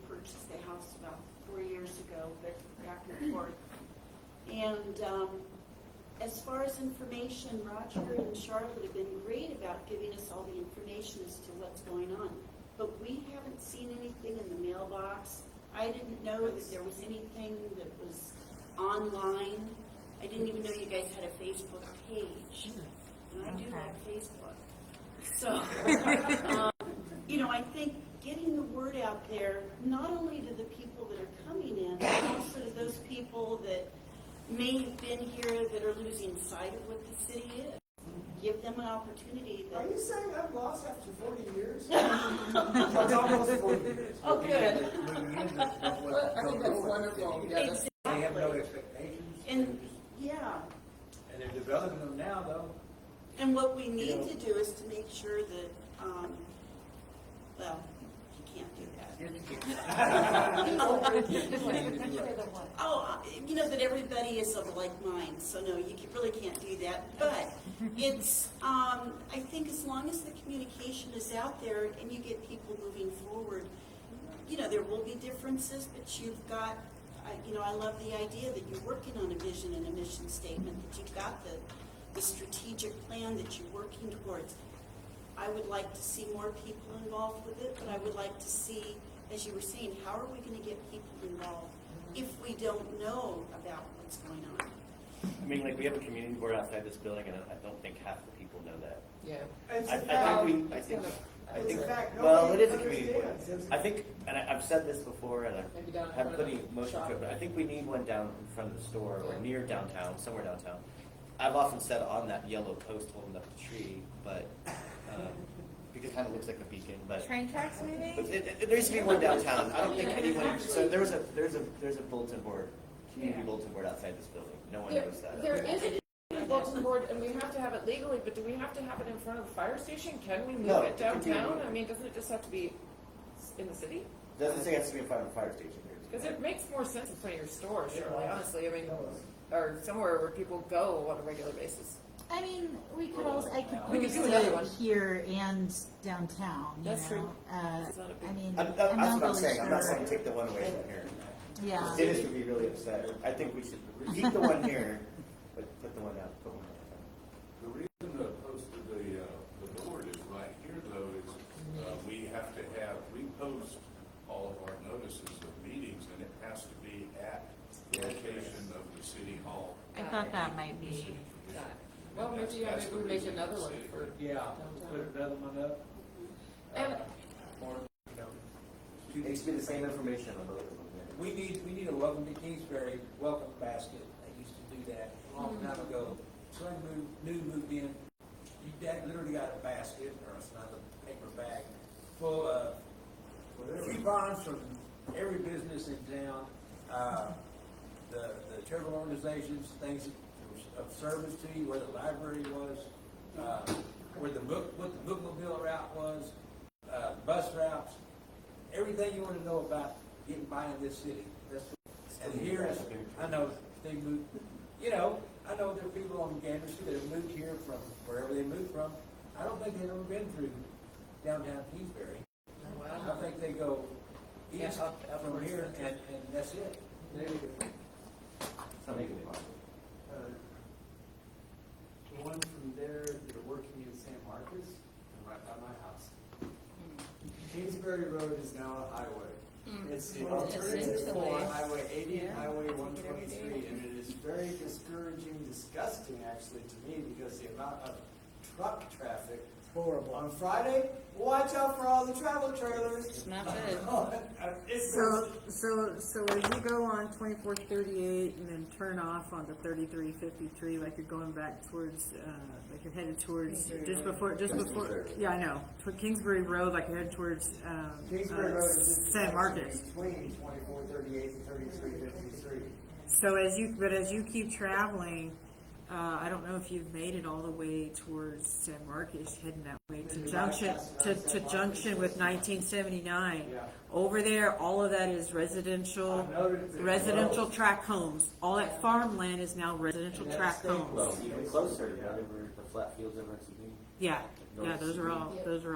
purchased the house about 4 years ago, but back and forth. And, as far as information, Roger and Charlotte have been great about giving us all the information as to what's going on. But we haven't seen anything in the mailbox. I didn't know that there was anything that was online. I didn't even know you guys had a Facebook page. And I do like Facebook. So, I think getting the word out there, not only to the people that are coming in, but also to those people that may have been here that are losing sight of what the city is. Give them an opportunity Are that, you saying I'm lost after 40 years? It's almost 40 years. oh, good. Well, I think that's wonderful. Yeah, that's- They have no Exactly. expectations. And, yeah, And they're developing them now, though. and what we need to do is to make sure that, well, you can't do that. That everybody is of like mind, so no, really can't do that. But it's, I think as long as the communication is out there and you get people moving forward, there will be differences, but you've got, I love the idea that you're working on a vision and a mission statement, that you've got the strategic plan that you're working towards. I would like to see more people involved with it, but I would like to see, as you were saying, how are we going to get people involved if we don't know about what's going on? I mean, like, we have a community board outside this building, and I don't think half the people know that. Yeah. It's I a fact. think It's a fact. well, it Nobody is a community board. understands. I think, and I've said this before, and Maybe down in I front haven't of put any the motion shop. to it, but I think we need one down in front of the store or Yeah. near downtown, somewhere downtown. I've often said on that yellow post holding up the tree, but, because it kind of looks like a beacon, but. Train tracks But maybe? there needs to be one downtown. I don't think anyone, so there's a bulletin board, community bulletin board outside this building. No one knows that. There is a bulletin board, and we have to have it legally, but do we have to have it in front of the fire station? Can we move No, it it can be downtown? moved. I mean, doesn't it just have to be in the city? Doesn't say it has to be in front of a fire station. Because it makes more sense in front of your store, surely, honestly, I mean, or somewhere where people go on a regular basis. I mean, we could also, I could We could post do another one. it here and downtown, you That's know. true. It's not a big- I mean, That's I'm not what I'm really saying, I'm not sure. saying take the one away from here. Yeah. Dennis would be really upset. I think we should keep the one here, but put the one out, put one out. The reason the post of the board is right here though is, we have to we post all of our notices of meetings and it has to be at the location of the city hall. I thought that might be, Well, maybe, That's maybe the we make reason another it's one safe. for Yeah, downtown. put another one up. And Or, you know, It needs to be the same information on both of them. we need a welcome to Kingsbury welcome basket. They used to do that a long time ago. Someone moved in, you literally got a basket, or it's not a paper bag, full of coupons from every business in town, the charitable organizations, things that were of service to you, where the library was, what the bookmobile route was, bus routes, everything you want to know about getting by in this city. And here is, I know they moved, you know, I know there are people on Gander Street that have moved here from wherever they moved from. I don't think they've ever been through downtown Kingsbury. I think they go east up from here and that's it. The one from there, they're working in San Marcos, and right by my house. Kingsbury Road is now a highway. It's the alternative for Highway 80 and Highway 123, and it is very discouraging, disgusting actually to me, because the amount of truck traffic. Horrible. On Friday, watch out for all the travel trailers. It's not good. It's So as you go on 2438 and then turn off onto 3353, like you're going back towards, like you're headed towards, just before, yeah, I know, toward Kingsbury Road, like you're headed towards, Kingsbury Road is just San Marcos. between 2438 and 3353. So as you keep traveling, I don't know if you've made it all the way towards San Marcos, heading that way to junction with 1979. Yeah. Over there, all of that is residential tract homes. All that farmland is now residential tract homes. Well, even closer, whatever the flat fields over at CD. Yeah, those are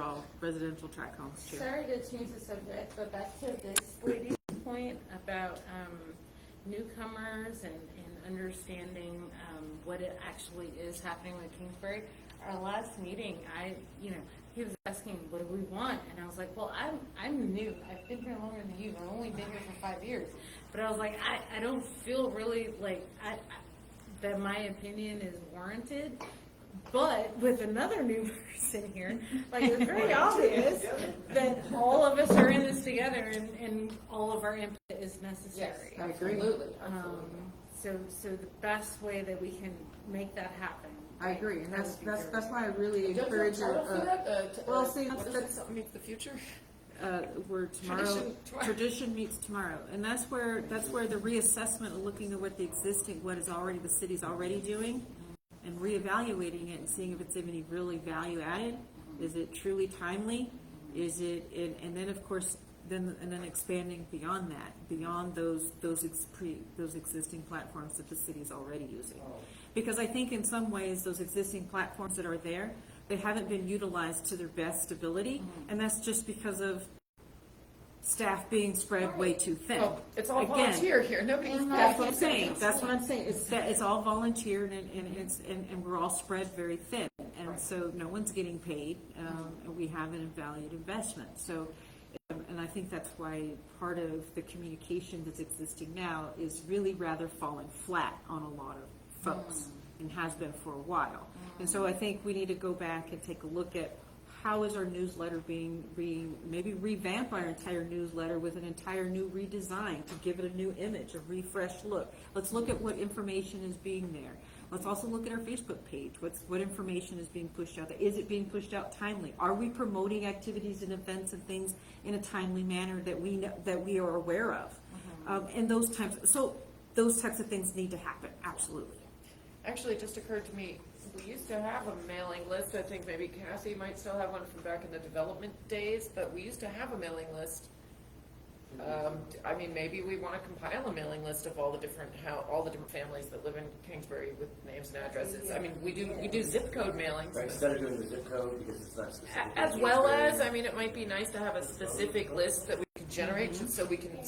all residential tract homes too. Sorry to change the subject, but back to this lady's point about newcomers and understanding what it actually is happening with Kingsbury. Our last meeting, he was asking, what do we want? And I was like, well, I'm new. I've been here longer than you. I've only been here for 5 years. But I was like, I don't feel really like that my opinion is warranted. But with another new person here, like it's very obvious that all of us are in this together and all of our input is necessary. yes, absolutely, absolutely. So the best way that we can make that happen. I agree, and that's why I really Don't encourage you title for that? well, see, what is that's- it, something meets the future? Where tomorrow, tradition meets tomorrow, and that's where the reassessment, looking at what the city's already doing, and reevaluating it and seeing if it's any really value added. Is it truly timely? Is it, and then of course, then expanding beyond that, beyond those existing platforms that the city's already using. Because I think in some ways, those existing platforms that are there, they haven't been utilized to their best ability, and that's just because of staff being spread way too thin. Well, it's all Again, volunteer here, nobody's. that's what I'm saying. That's what I'm saying. It's all volunteer, and we're all spread very thin, and so no one's getting paid, and we have an invalued investment. So, and I think that's why part of the communication that's existing now is really rather falling flat on a lot of folks, and has been for a while. And so I think we need to go back and take a look at how is our newsletter being maybe revamp our entire newsletter with an entire new redesign to give it a new image, a refreshed look. Let's look at what information is being there. Let's also look at our Facebook page. What information is being pushed out there? Is it being pushed out timely? Are we promoting activities and events and things in a timely manner that we are aware of? And those types of things need to happen. Absolutely. Actually, it just occurred to me, we used to have a mailing list. I think maybe Kathy might still have one from back in the development days, but we used to have a mailing list I mean, maybe we want to compile a mailing list of all the different families that live in Kingsbury with names and addresses. I mean, we do zip code mailings. Right, instead of doing the zip code, because it's not specific. As well as, I mean, it might be nice to have a specific list that we can generate so we can.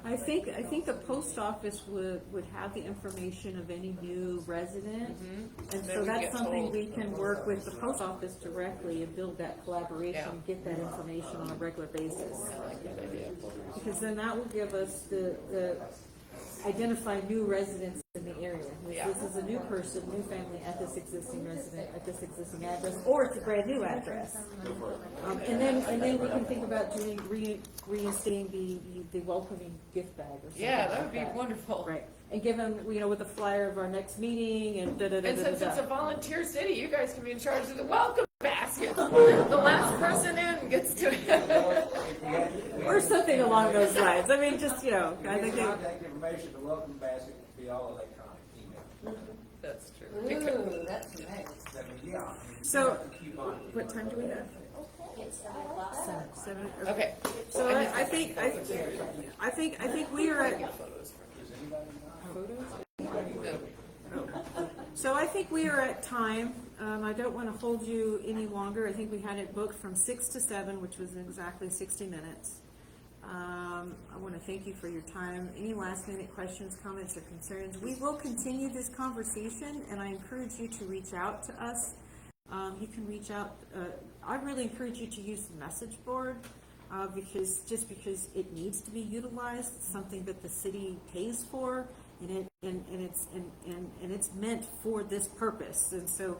I think the post office would have the information of any new resident. And Then so we that's get something told. we can work with the post office directly and build that collaboration, Yeah. get that information on a regular basis. I like that idea. Because then that will give us the identify new residents in the area. Yeah. This is a new person, new family at this existing resident, at this existing address, or it's a brand new address. And then we can think about doing, reinstating the welcoming gift bag or something. Yeah, that like would be wonderful. Right, and give them, with a flyer of our next meeting and And since it's a da-da-da-da-da. volunteer city, you guys can be in charge of the welcome basket. The last person in gets to. Or something along those lines. I mean, just, I think Contact information, the welcome basket will be all electronic email. That's true. Ooh, that's nice. I mean, yeah. So- You have to keep on. what time do we have? It's 7 o'clock. Seven. Okay. So I think we are at. So I think we are at time. I don't want to hold you any longer. I think we had it booked from 6 to 7, which was exactly 60 minutes. I want to thank you for your time. Any last minute questions, comments, or concerns? We will continue this conversation, and I encourage you to reach out to us. You can reach out. I really encourage you to use the message board because it needs to be utilized. It's something that the city pays for, and it's meant for this purpose. And so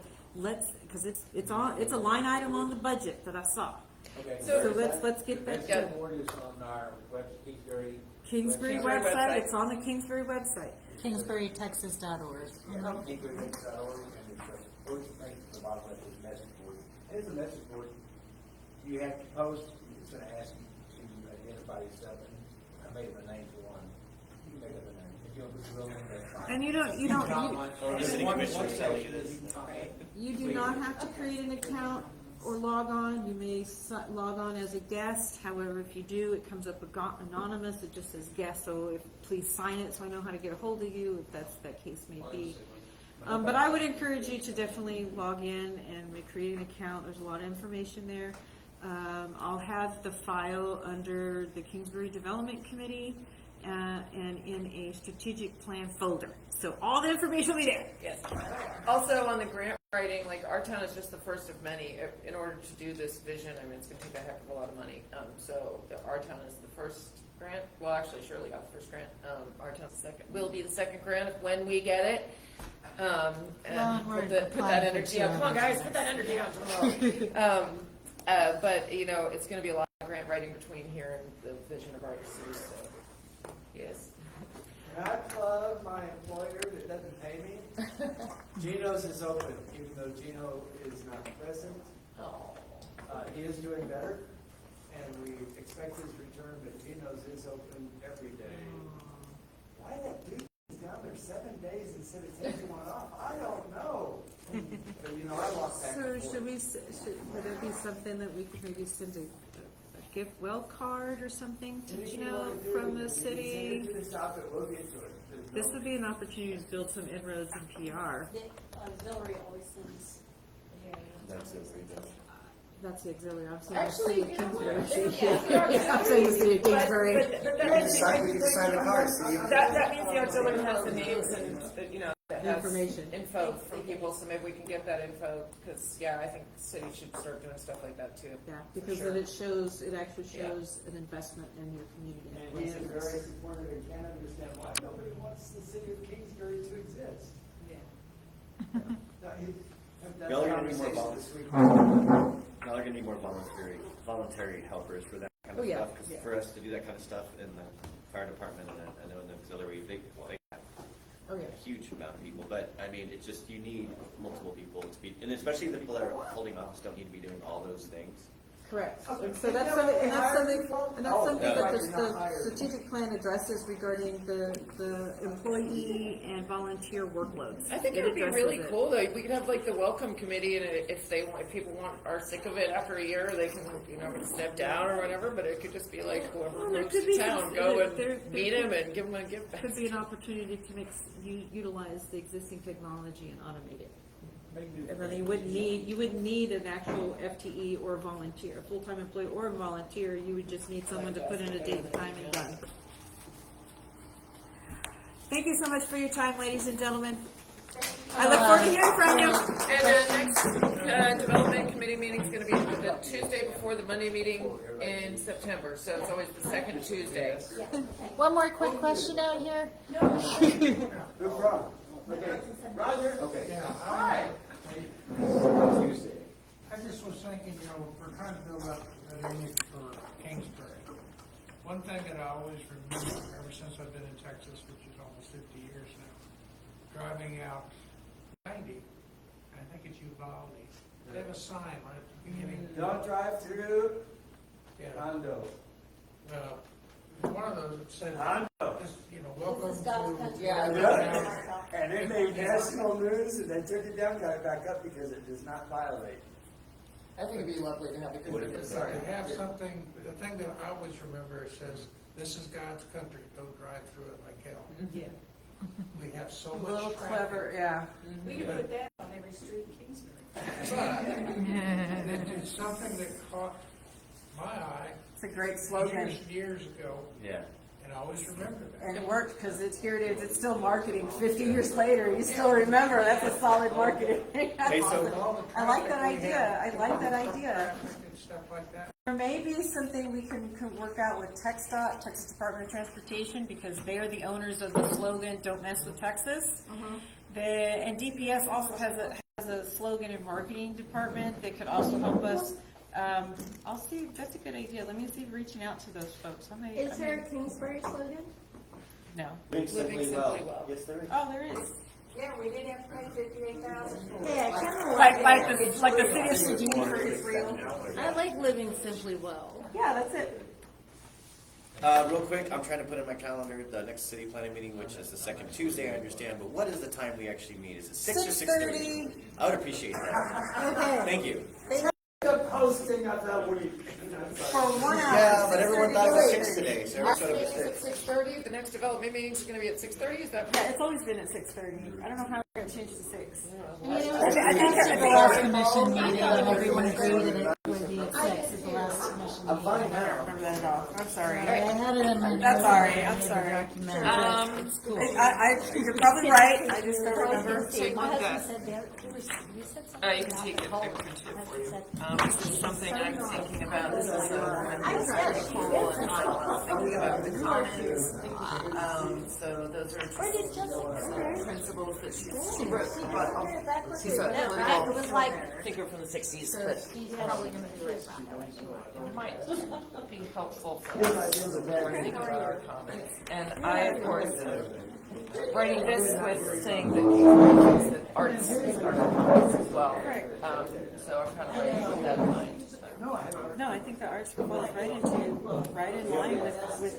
because it's a line item on the budget that I saw. Okay, So let's get back The to message board is on our Kingsbury. Kingsbury website. It's on the Kingsbury website. KingsburyTexas.org. Kingsbury.org, and it's a first thing at the bottom of this message board. And it's a message board. You have to post, it's gonna ask you to identify yourself, and I made up a name for one. You can make up a name. If you don't put your real name, that's fine. And you Or the city commissioner telling you this. you do not have to create an account or log on. You may log on as a guest. However, if you do, it comes up anonymous. It just says guest. So please sign it so I know how to get a hold of you if that case may be. But I would encourage you to definitely log in and create an account. There's a lot of information there. I'll have the file under the Kingsbury Development Committee and in a strategic plan folder. So all the information will be there. Yes. Also on the grant writing, like our town is just the first of many. In order to do this vision, I mean, it's going to take a heck of a lot of money. So our town is the first grant. Well, actually, Shirley got the first grant. Our town's the second. Will be the second grant when we get it. And we're put that applying for energy out. Come on, guys, put that energy out tomorrow. But it's going to be a lot of grant writing between here and the vision of our city. So, yes. Can I plug my employer that doesn't pay me? Gino's is open, even though Gino is not present. He is doing better, and we expect his return, but Gino's is open every day. Why that dude is down there 7 days instead of taking one off? I don't know. But I walk back So and forth. would there be something that we could maybe send a gift well card or something to Anything you Gino wanna do, from we the can send city? it to the shop, but we'll get to it. There's This no- would be an opportunity to build some inroads in PR. The auxiliary always sends. That's it. That's the auxiliary. I'm saying Actually, the city of you know what? Kingsbury. I'm saying the city of Kingsbury. But that means We can sign the card, see? that means the auxiliary has the names and that has Information. info from people. So maybe we can get that info because I think the city should start doing stuff like that too. Yeah, because then it actually shows an investment in your community. And he is very supportive and can't understand why nobody wants the city of Kingsbury to exist. Yeah. Y'all are gonna need more Y'all are gonna need more voluntary helpers for that kind of stuff. Because for us to do that kind of stuff in the fire department and I know in the auxiliary, they have a huge amount of people. But I mean, it's just you need multiple people to be, and especially the people that are holding office don't need to be doing all those things. Correct. And so that's something, and that's something that the strategic plan addresses regarding the employee and volunteer workloads. I think it would be addresses really it. cool though. We could have like the welcome committee, and if people are sick of it after a year, they can step down or whatever. But it could just be like whoever Well, there moves could to be town, some- go and there meet him and give him a gift bag. Could be an opportunity to utilize the existing technology and automate it. And then you wouldn't need an actual FTE or a volunteer, a full-time employee or a volunteer. You would just need someone to put in a date and time and done. Thank you so much for your time, ladies and gentlemen. I look forward to hearing from you. And the next development committee meeting is going to be the Tuesday before the Monday meeting in September. So it's always the second Tuesday. One more quick question out here. No problem. Okay, Roger? Okay. Yeah, I just was thinking, we're trying to build up an image for Kingsbury. One thing that I always remember, ever since I've been in Texas, which is almost 50 years now, driving out 90, I think it's Uvalde, they have a sign right at the beginning. Don't drive through Yeah. Hondo. One of those says, Hondo. just, welcome This is God's to. country. Yeah. And it made national news, and they took it down, got it back up because it does not violate. I think it'd be lovely to have a good. Sorry. They have something, the thing that I always remember, it says, this is God's country, don't drive through it like hell. Yeah. We have so A much little traffic. clever, yeah. We could put that on every street in Kingsbury. But it's something that caught my eye It's a great slogan. years ago, Yeah. and I always remember that. And it worked because here it is. It's still marketing. 50 years later, you still remember. That's a solid marketing. Hey, so I like that idea. I like that idea. Traffic and stuff like that. There may be something we can work out with TxDOT, Texas Department of Transportation, because they are the owners of the slogan "Don't mess with Texas." And DPS also has a slogan and marketing department that could also help us. I'll see. That's a good idea. Let me see. Reaching out to those folks. Is there a Kingsbury slogan? No. Living simply well. Yes, there is. Oh, there is. Yeah, we did have to pay $58,000 for it. Yeah, kind of Like the city of Seguin for Israel. I like living simply well. Yeah, that's it. Real quick, I'm trying to put in my calendar the next city planning meeting, which is the second Tuesday, I understand, but what is the time we actually meet? Is it 6 or 6:30? I would appreciate that. Okay. Thank you. The posting of the week. For 1 hour. Yeah, but everyone thought it was 6 today, so everyone thought it was 6. 6:30. The next development meeting is going to be at 6:30. Is that? Yeah, it's always been at 6:30. I don't know how we're gonna change it to 6. I think at the last commission meeting, everyone agreed that it would be at 6 at the last commission I'm meeting. fine I don't now. remember that at all. I'm sorry. I had it in my. That's all right. I'm notes. sorry. Document. It's cool. You're probably right. I just don't remember. Take My one husband that. said you said something You can about take the it. whole- I can take it for you. That's This is something I'm thinking about. This is I said, cool, and I'm thinking about the commons. So those are where did Jessica? principles that she wrote. She's a political. It was like, Figure from the 60s, but he's probably gonna do it. might be helpful for us learning about our comments. And I, of course, writing this with saying that arts are comments as well. So I'm kind of writing with that in mind. No, I think the arts falls right in line with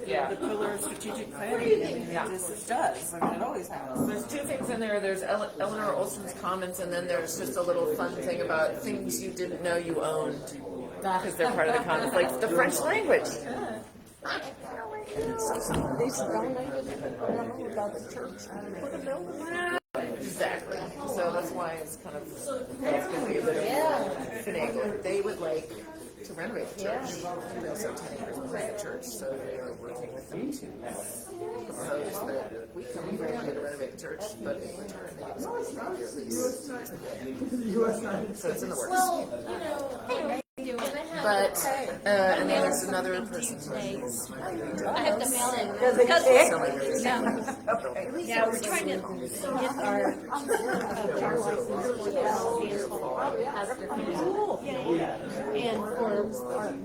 Yeah. the pillar of strategic planning. I mean, it does. I mean, it always has. There's two things in there. There's Eleanor Olson's comments, and then there's just a little fun thing about things you didn't know you owned, because they're part of the comments, like the French language. Exactly. So that's why it's kind of, it's going to be a bit of finagle. They would like to renovate the church. They also have 10 acres behind the church, so they are working with them to propose that we come here to renovate the church, but in return, they give us a lease. So it's in the works. But, and then there's another person. I have to mail in. Yeah, we're trying to get our. And for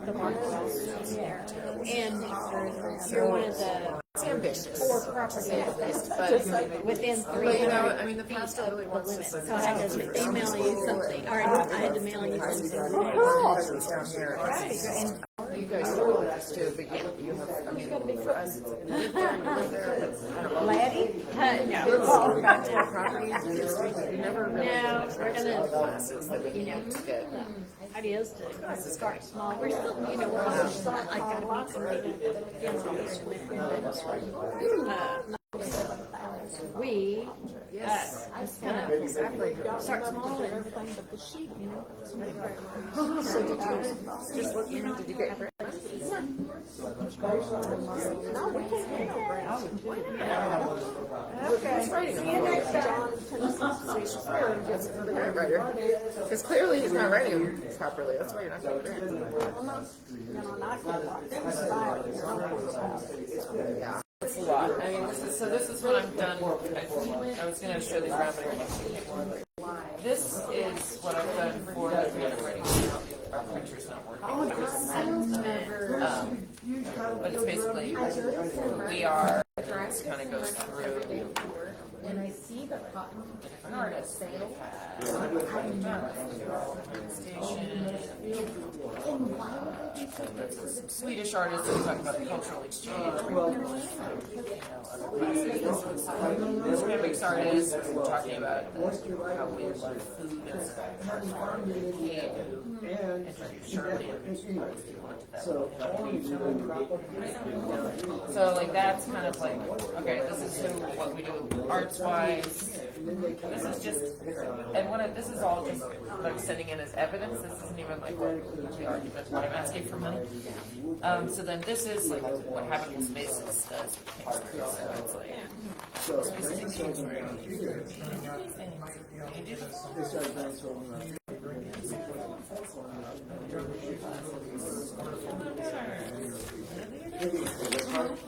the market. And you're one of the It's ambitious. For property, to say the least, just but within but you know, 300 I mean, the feet past of really the wants limit. to. So I had to email you something, or I had to mail you something today. It's down here. You guys are this too, but you have, I mean, for us, it's like, you live there, I don't know. Laddie? Kids No. back to our property, we never really. No, we're gonna, Classes that we need to get. ideas to start small. We're still, you know, we're all still, I gotta meet somebody we, Yes. exactly, start small and everything but the sheep, you know. So did you just look, did you get grant? No, we can't get Okay. Who's writing them? That's another grant writer. Because clearly he's not writing them properly, that's why you're not getting grants. Yeah. It's a lot. I mean, this is what I've done. I was going to show these around, but this is what I've done for the handwriting. Our printer's not working. But it's basically, we are, this kind of goes through. And I see the cotton Artists. Swedish artists who talk about the cultural exchange. Ceramics artists talking about how we love food and introduce Shirley so like that's kind of like, okay, this is what we do arts wise. This is just, and this is all just like sending in as evidence. This isn't even like the argument, what I'm asking for money. So then this is like what Habitable Spaces does. So it's like,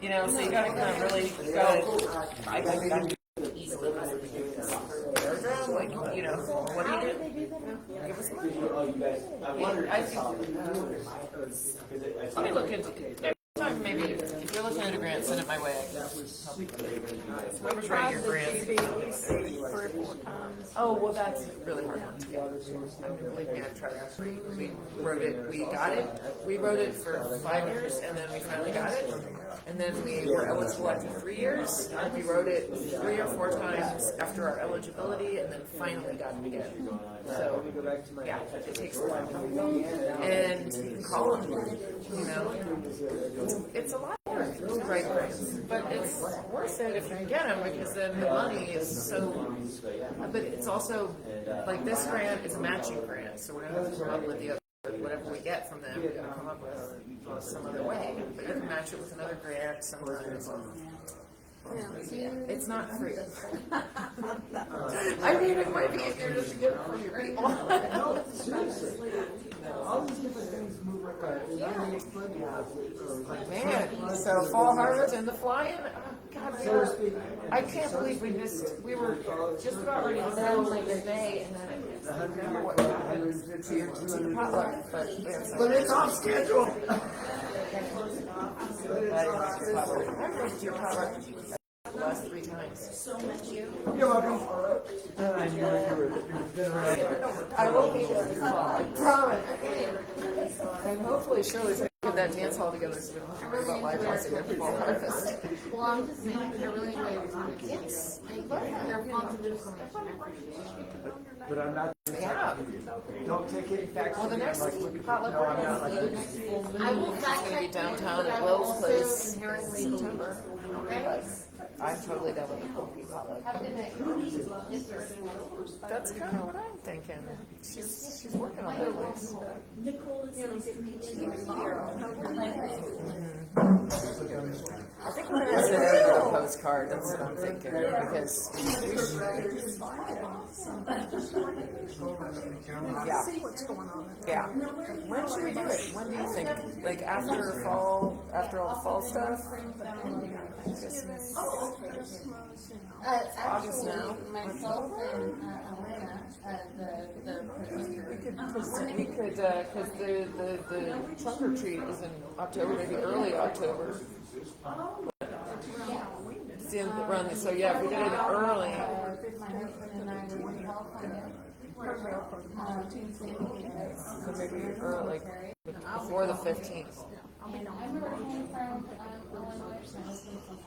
you know, so you gotta kind of really, I think easily like, you know, what do you do? Give us money. I think, let me look into it. Maybe if you're looking at a grant, send it my way. I can help you. Whoever's writing your grant. Oh, well, that's really hard one to get. I mean, believe me, I've tried. We wrote it, we got it. We wrote it for 5 years, and then we finally got it. And then we were eligible after 3 years, and we wrote it 3 or 4 times after our eligibility, and then finally got it again. So, yeah, it takes time. And you can call them, you know. It's a lot of work to write grants, but it's worth it if you can get them, because then the money is so, but it's also, like this grant is a matching grant, so we're going to have to come up with the other, whatever we get from them, we're going to come up with some other way, but you can match it with another grant sometimes. It's not free. I mean, it might be easier just to get it from your people. No, seriously. All these different things move like Man, so fall harvest and the flying. God, I can't believe we were just about ready to know like today, and then I don't remember what happened to your potluck, but it's off schedule. I went to your potluck the last 3 times. So much you. You're welcome. I knew you've been around. I will be there as well. I promise. And hopefully Shirley's going to get that dance hall together so we don't have to worry about live housing every fall harvest. Well, I'm just saying, they're really great. Yes. They're positive. But I'm not. Yeah. Don't take it back. Well, the next potluck No, I'm not like this. I will is going to be downtown at Will's Place in September. But I'm totally done with the cookie potluck. That's kind of what I'm thinking. She's working on that place. Nicole is in here. I think we're going to send out a postcard. That's what I'm thinking. Because yeah. See what's going on. Yeah. When should we do it? When do you think? Like after fall, after all the fall stuff? August now. Myself and Elena, We could, because the trunk or treat is in October, maybe early October. It's the end of the run, so yeah, if we did it early. My husband and I were in California. So maybe early, like before the 15th. And I'm originally from Illinois, my husband's from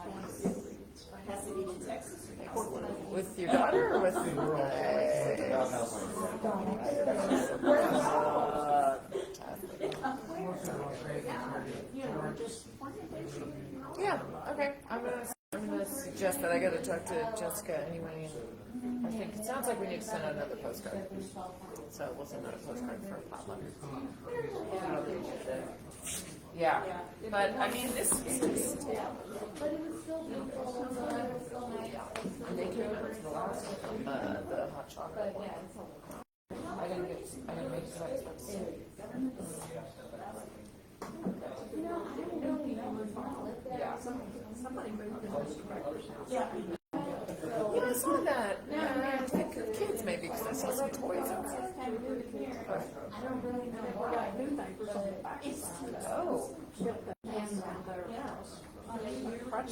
Pasadena, Texas. With your daughter or with yeah, okay. I'm gonna suggest that. I gotta talk to Jessica anyway. And I think it sounds like we need to send out another postcard. So we'll send out a postcard for a potluck. Yeah, but I mean, this is But it was still beautiful, and it was still nice. the hot chocolate. I didn't make it so expensive. Yeah. Yeah, I saw that. Yeah, I think for kids maybe, because I saw some toys outside. I don't really know what I do, but it's Oh,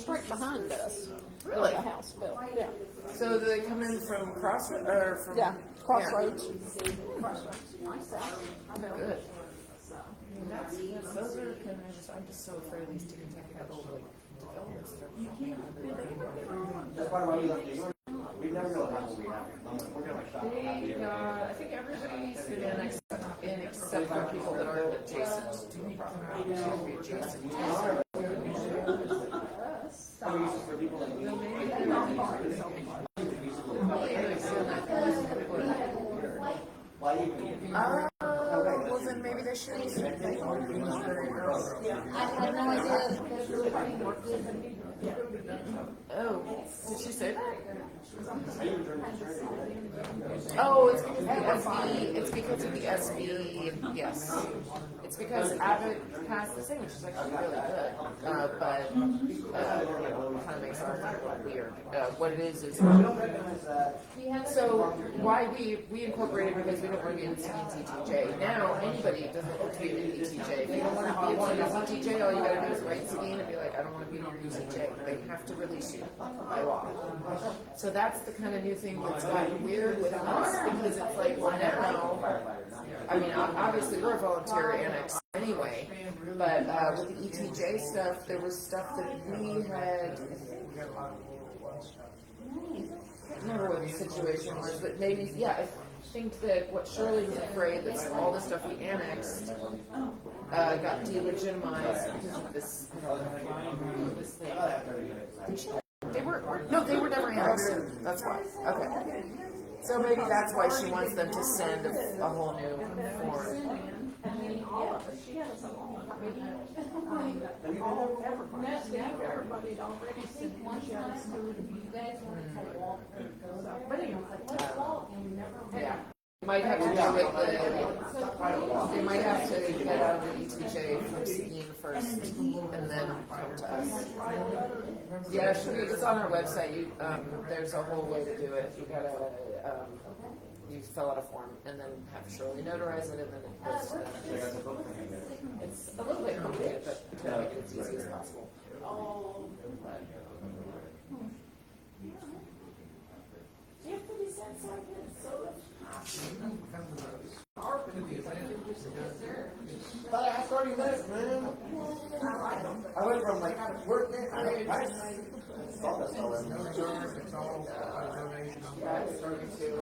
Right behind us. really? The house built, yeah. So do they come in from Crossroads, or from? Yeah, Crossroads. Good. Those are kind of, I'm just so afraid of these tickets. I have old, like, developments that are. That's why we never know how we have. We're gonna shop. I think everybody's in except for people that are adjacent to the property. Adjacent to well, then maybe they should. I had no idea that we were putting more kids in. Oh, did she say that? Oh, it's because of the SB. It's because of the SB. Yes, it's because Abbott passed this thing, which is actually really good. But kind of makes our life weird. What it is so why we incorporated because we don't want to be in the ETJ. Now anybody doesn't want to be in the ETJ. If you don't want to be in the ETJ, all you gotta do is write Seguin and be like, I don't want to be in your ETJ. They have to release you by law. So that's the kind of new thing that's gotten weird with us, because it's like, well, now, I mean, obviously we're a volunteer annex anyway, but with the ETJ stuff, there was stuff that we had, I can't remember what the situation was, but maybe, yeah, I think that what Shirley was afraid that all the stuff we annexed got delegitimized because of this, this thing. They were never annexed. That's why. Okay. So maybe that's why she wants them to send a whole new form. Everybody already said one shot, so if you guys want to cut walk, but anyway, let's walk and we never. Yeah. Might have to do it. They might have to get out of the ETJ from Seguin first, and then come to us. Yeah, it's on our website. There's a whole way to do it. You gotta you fill out a form and then have Shirley notarize it, and then it goes to them. It's a little bit complicated, but to make it as easy as possible. But I have 30 minutes, man. I went from like work there. It's all a donation.